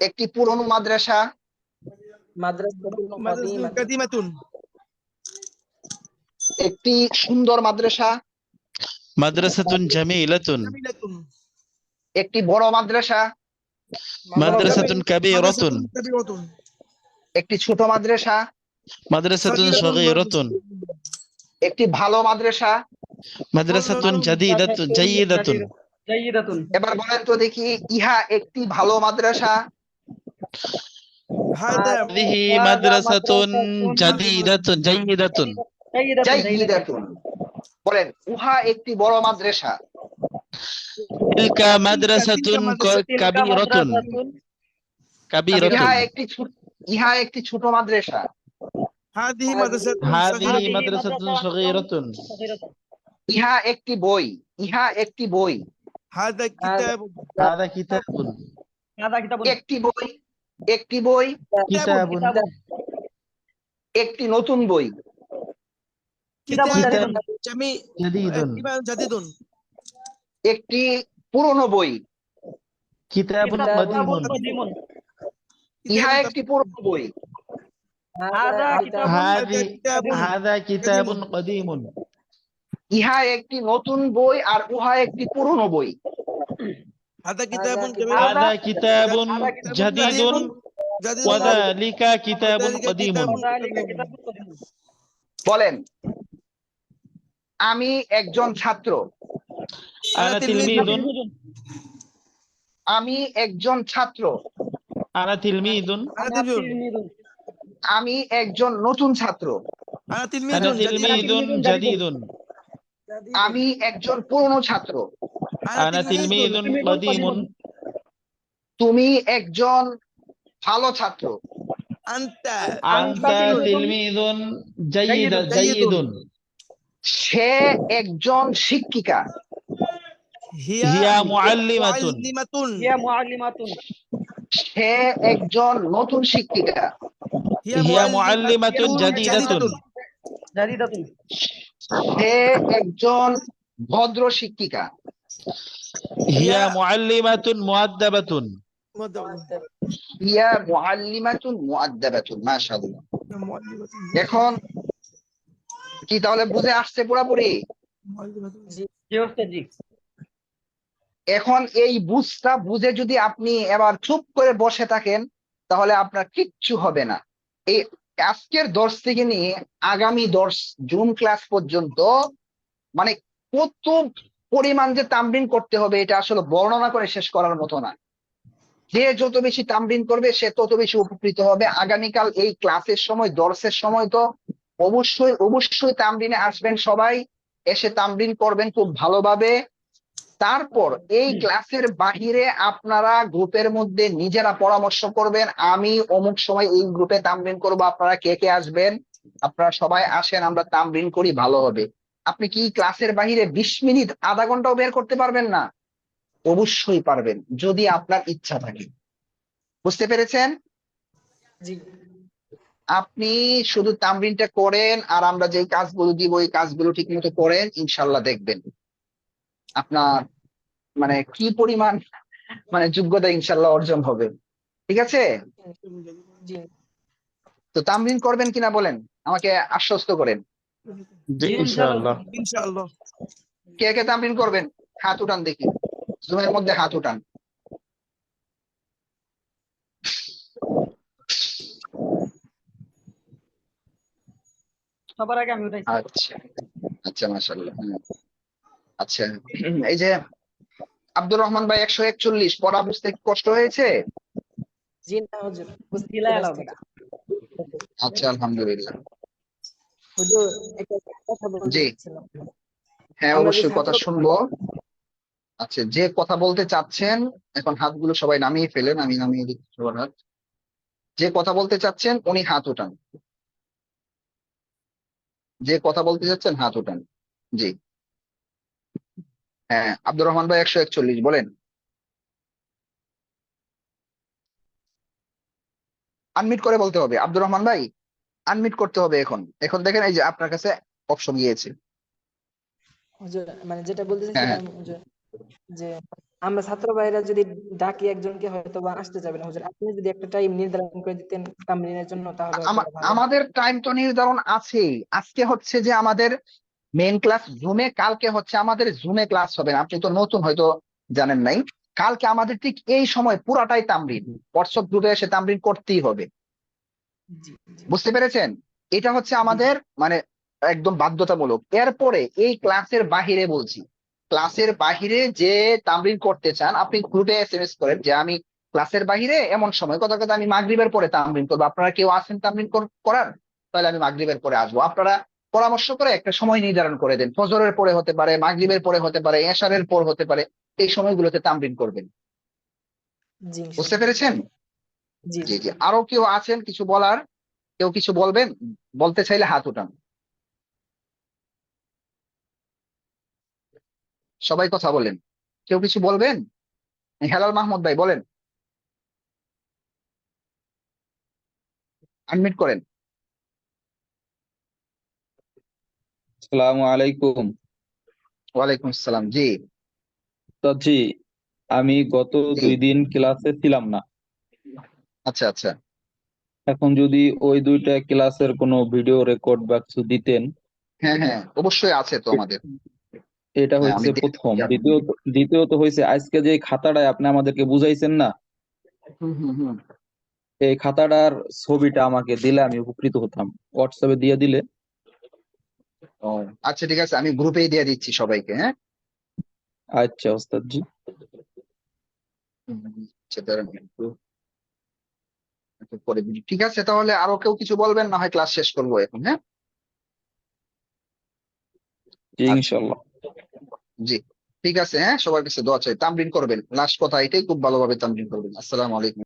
একটি পুরনো মাদ্রাসা, মাদ্রাসাতুন মাদ্রাসাতুন কাদিমাতুন কাদিমাতুন একটি সুন্দর মাদ্রাসা, মাদ্রাসাতুন জামিলাতুন, জামিলাতুন একটি বড় মাদ্রাসা, মাদ্রাসাতুন কাবীরাতুন, মাদ্রাসাতুন কাবীরাতুন একটি ছোট মাদ্রাসা, মাদ্রাসাতুন সগীরাতুন, একটি ভালো মাদ্রাসা। মাদ্রাসাতুন জাইয়িদাতুন। জাইয়িদাতুন এবার বলেন তো দেখি, ইহা একটি ভালো মাদ্রাসা, হাদা হাযিহি মাদ্রাসাতুন জাদিদাতুন জাইয়িদাতুন। জাইয়িদাতুন। বলেন, উহা একটি বড় মাদ্রাসা, তিলকা মাদ্রাসাতুন কাবীরাতুন, কাবীরাতুন। ইহা একটি ছোট মাদ্রাসা, হাদিহি মাদ্রাসাতুন হাযিহি সাগীরাতুন মাদ্রাসাতুন সগীরাতুন। ইহা একটি বই, ইহা একটি বই, হাদা কিতাব হাযা কিতাবুন, একটি বই, একটি বই, কিতাবুন, একটি নতুন বই, কিতাবুন কিতাব জামি জাদীদুন, জাদিদুন একটি পুরনো বই, কিতাবুন কাদীমুন। ইহা একটি পুরনো বই, হাযা কিতাবুন কাদীমুন। ইহা একটি নতুন বই আর উহা একটি পুরনো বই, হাদা কিতাবুন হাযা কিতাবুন জাদীদুন ওয়া জাদিদুন যালিকা কিতাবুন কাদীমুন। বলেন, আমি একজন ছাত্র, আনা তিলমিদুন, আমি একজন ছাত্র, আনা তিলমিদুন, আমি একজন নতুন ছাত্র, আনা আনা তিলমিদুন তিলমিদুন জাদীদুন, আমি একজন পুরনো ছাত্র, আনা তিলমিদুন কাদীমুন, তুমি একজন ভালো ছাত্র, আনতা আনতা তিলমিদুন জাইয়িদুন, সে একজন শিক্ষিকা, হিয়া মুআল্লিমাতুন, মুআল্লিমাতুন সে একজন নতুন শিক্ষিকা, হিয়া মুআল্লিমাতুন জাদীদাতুন, সে একজন ভদ্র শিক্ষিকা, হিয়া মুআল্লিমাতুন মুআদ্দাবাতুন। ইয়া মুআল্লিমাতুন মুআদ্দাবাতুন। মাশাআল্লাহ। এখন কি তাহলে বুঝে আসছে পুরোপুরি? এখন এই বুঝে যদি আপনি এবার চুপ করে বসে থাকেন তাহলে আপনার কিচ্ছু হবে না। এই আজকের দর্স থেকে নিয়ে আগামী জুন ক্লাস পর্যন্ত মানে কত পরিমাণ যে তামরিন করতে হবে এটা আসলে বর্ণনা করে শেষ করার মতো না। যে যত বেশি তামরিন করবে সে তত বেশি উপকৃত হবে। আগামীকাল এই ক্লাসের সময়, দর্সের সময় তো অবশ্যই তামরিনে আসবেন সবাই, এসে তামরিন করবেন খুব ভালোভাবে। তারপর এই ক্লাসের বাহিরে আপনারা গ্রুপের মধ্যে নিজেরা পরামর্শ করবেন, আমি অমুক সময় এই গ্রুপে তামরিন করব, আপনারা কে কে আসবেন, আপনারা সবাই আসেন, আমরা তামরিন করি, ভালো হবে। আপনি কি ক্লাসের বাহিরে 20 মিনিট, আধা ঘন্টাও বের করতে পারবেন না? অবশ্যই পারবেন যদি আপনার ইচ্ছা থাকে। বুঝতে পেরেছেন? জি আপনি শুধু তামরিনটা করেন আর আমরা যে কাজগুলো দিব এই কাজগুলো ঠিক মতো করেন, ইনশাল্লাহ দেখবেন আপনার মানে কি পরিমাণ যোগ্যতা ইনশাল্লাহ অর্জন হবে। ঠিক আছে? জি তো তামরিন করবেন কিনা বলেন, আমাকে আশ্বস্ত করেন। জি ইনশাআল্লাহ। ইনশাআল্লাহ। কে কে তামরিন করবেন হাত উঠান দেখি, জুমের মধ্যে হাত উঠান। সবার আগে আমি উঠাইছি। আচ্ছা আচ্ছা, মাশাআল্লাহ। আচ্ছা, এই যে আব্দুর রহমান ভাই 141 পড়া বুঝতে কি কষ্ট হয়েছে? জি না হুজুর, বুঝতে পারছি। আচ্ছা, আলহামদুলিল্লাহ। হুজুর একটা কথা বলতে জি, চাচ্ছিলাম। হ্যাঁ আমরা যে অবশ্যই ছাত্র কথা শুনবো। আচ্ছা, যে কথা বলতে চাচ্ছেন এখন হাতগুলো সবাই নামিয়ে ফেলেন, আমি নামিয়ে দিচ্ছি সবার হাত। যে কথা বলতে চাচ্ছেন উনি হাত উঠান, যে কথা বলতে চাচ্ছেন হাত উঠান। জি, হ্যাঁ আব্দুর রহমান ভাই 141 বলেন। আনমিট করে বলতে হবে আব্দুর রহমান ভাই, আনমিট করতে হবে এখন। এখন দেখেন এই যে আপনার কাছে অপশন গিয়েছে। হুজুর মানে যেটা বলতে হ্যাঁ হ্যাঁ, চাচ্ছিলাম হুজুর, যে আমরা ছাত্র ভাইরা যদি ডাকি একজনকে হয়তো বা আসতে যাবে না হুজুর, আপনি যদি একটা টাইম নির্ধারণ করে দিতেন তামরিনের জন্য তাহলে হয়তো বা ভালো হতো। আমাদের টাইম তো নির্ধারণ আছেই। আজকে হচ্ছে যে আমাদের মেইন ক্লাস জুমে, কালকে হচ্ছে আমাদের জুমে ক্লাস হবে না। আপনি তো নতুন হয়তো জানেন নাই। কালকে আমাদের ঠিক এই সময় পুরাটাই তামরিন, হোয়াটসঅ্যাপ গ্রুপে এসে তামরিন করতেই হবে। জি জি বুঝতে পেরেছেন? এটা হচ্ছে জি আমাদের মানে একদম বাধ্যতামূলক। এরপরে এই ক্লাসের বাহিরে বলছি, ক্লাসের বাহিরে যে তামরিন করতে চান আপনি গ্রুপে এসএমএস করেন যে আমি ক্লাসের বাহিরে এমন সময় কথা কথা আমি মাগরিবের পরে তামরিন করবো, আপনারা কেউ আছেন তামরিন করার? তাহলে আমি মাগরিবের পরে আসবো। আপনারা পরামর্শ করে একটা সময় নির্ধারণ করে দেন, ফজরের পরে হতে পারে, মাগরিবের পরে হতে পারে, এশারের পর হতে পারে। এই সময়গুলোতে তামরিন করবেন। জি বুঝতে ইনশাআল্লাহ। পেরেছেন? জি জি জি জি, আরো কেউ আছেন কিছু বলার? কেউ কিছু বলবেন? বলতে চাইলে হাত উঠান। সবাই কথা বলেন। কেউ কিছু বলবেন? হেলাল মাহমুদ ভাই বলেন, আনমিট করেন। আসসালামু আলাইকুম। ওয়ালাইকুম আসসালাম। জি জি, আমি গত জি, 2 দিন ক্লাসে ছিলাম না। আচ্ছা আচ্ছা। এখন যদি ওই 2টা ক্লাসের কোনো ভিডিও রেকর্ড বা কিছু দিতেন। হ্যাঁ হ্যাঁ, অবশ্যই আছে তো আমাদের। এটা হ্যাঁ আমি হচ্ছে প্রথম। দেখছি আপনাকে। দ্বিতীয়ত হয়েছে আজকে যে খাতাটায় আপনি আমাদেরকে বুঝাইছেন না, হুম হুম হুম। এই খাতাটার ছবিটা আমাকে দিলে আমি উপকৃত হতাম, হোয়াটসঅ্যাপে দিয়ে দিলে। ও আচ্ছা, ঠিক আছে, আমি গ্রুপেই দিয়ে দিচ্ছি সবাইকে। হ্যাঁ আচ্ছা ওস্তাদ জি। হুম, আচ্ছা, দাঁড়ান একটু পরে দিই। ঠিক আছে, তাহলে আরো কেউ কিছু বলবেন না হয় ক্লাস শেষ করবো এখন। হ্যাঁ জি আচ্ছা, ইনশাল্লাহ। জি ঠিক আছে। হ্যাঁ, সবার কাছে দোয়া চাই, তামরিন করবেন। লাস্ট কথা এটাই, খুব ভালোভাবে তামরিন করবেন। আসসালামু আলাইকুম।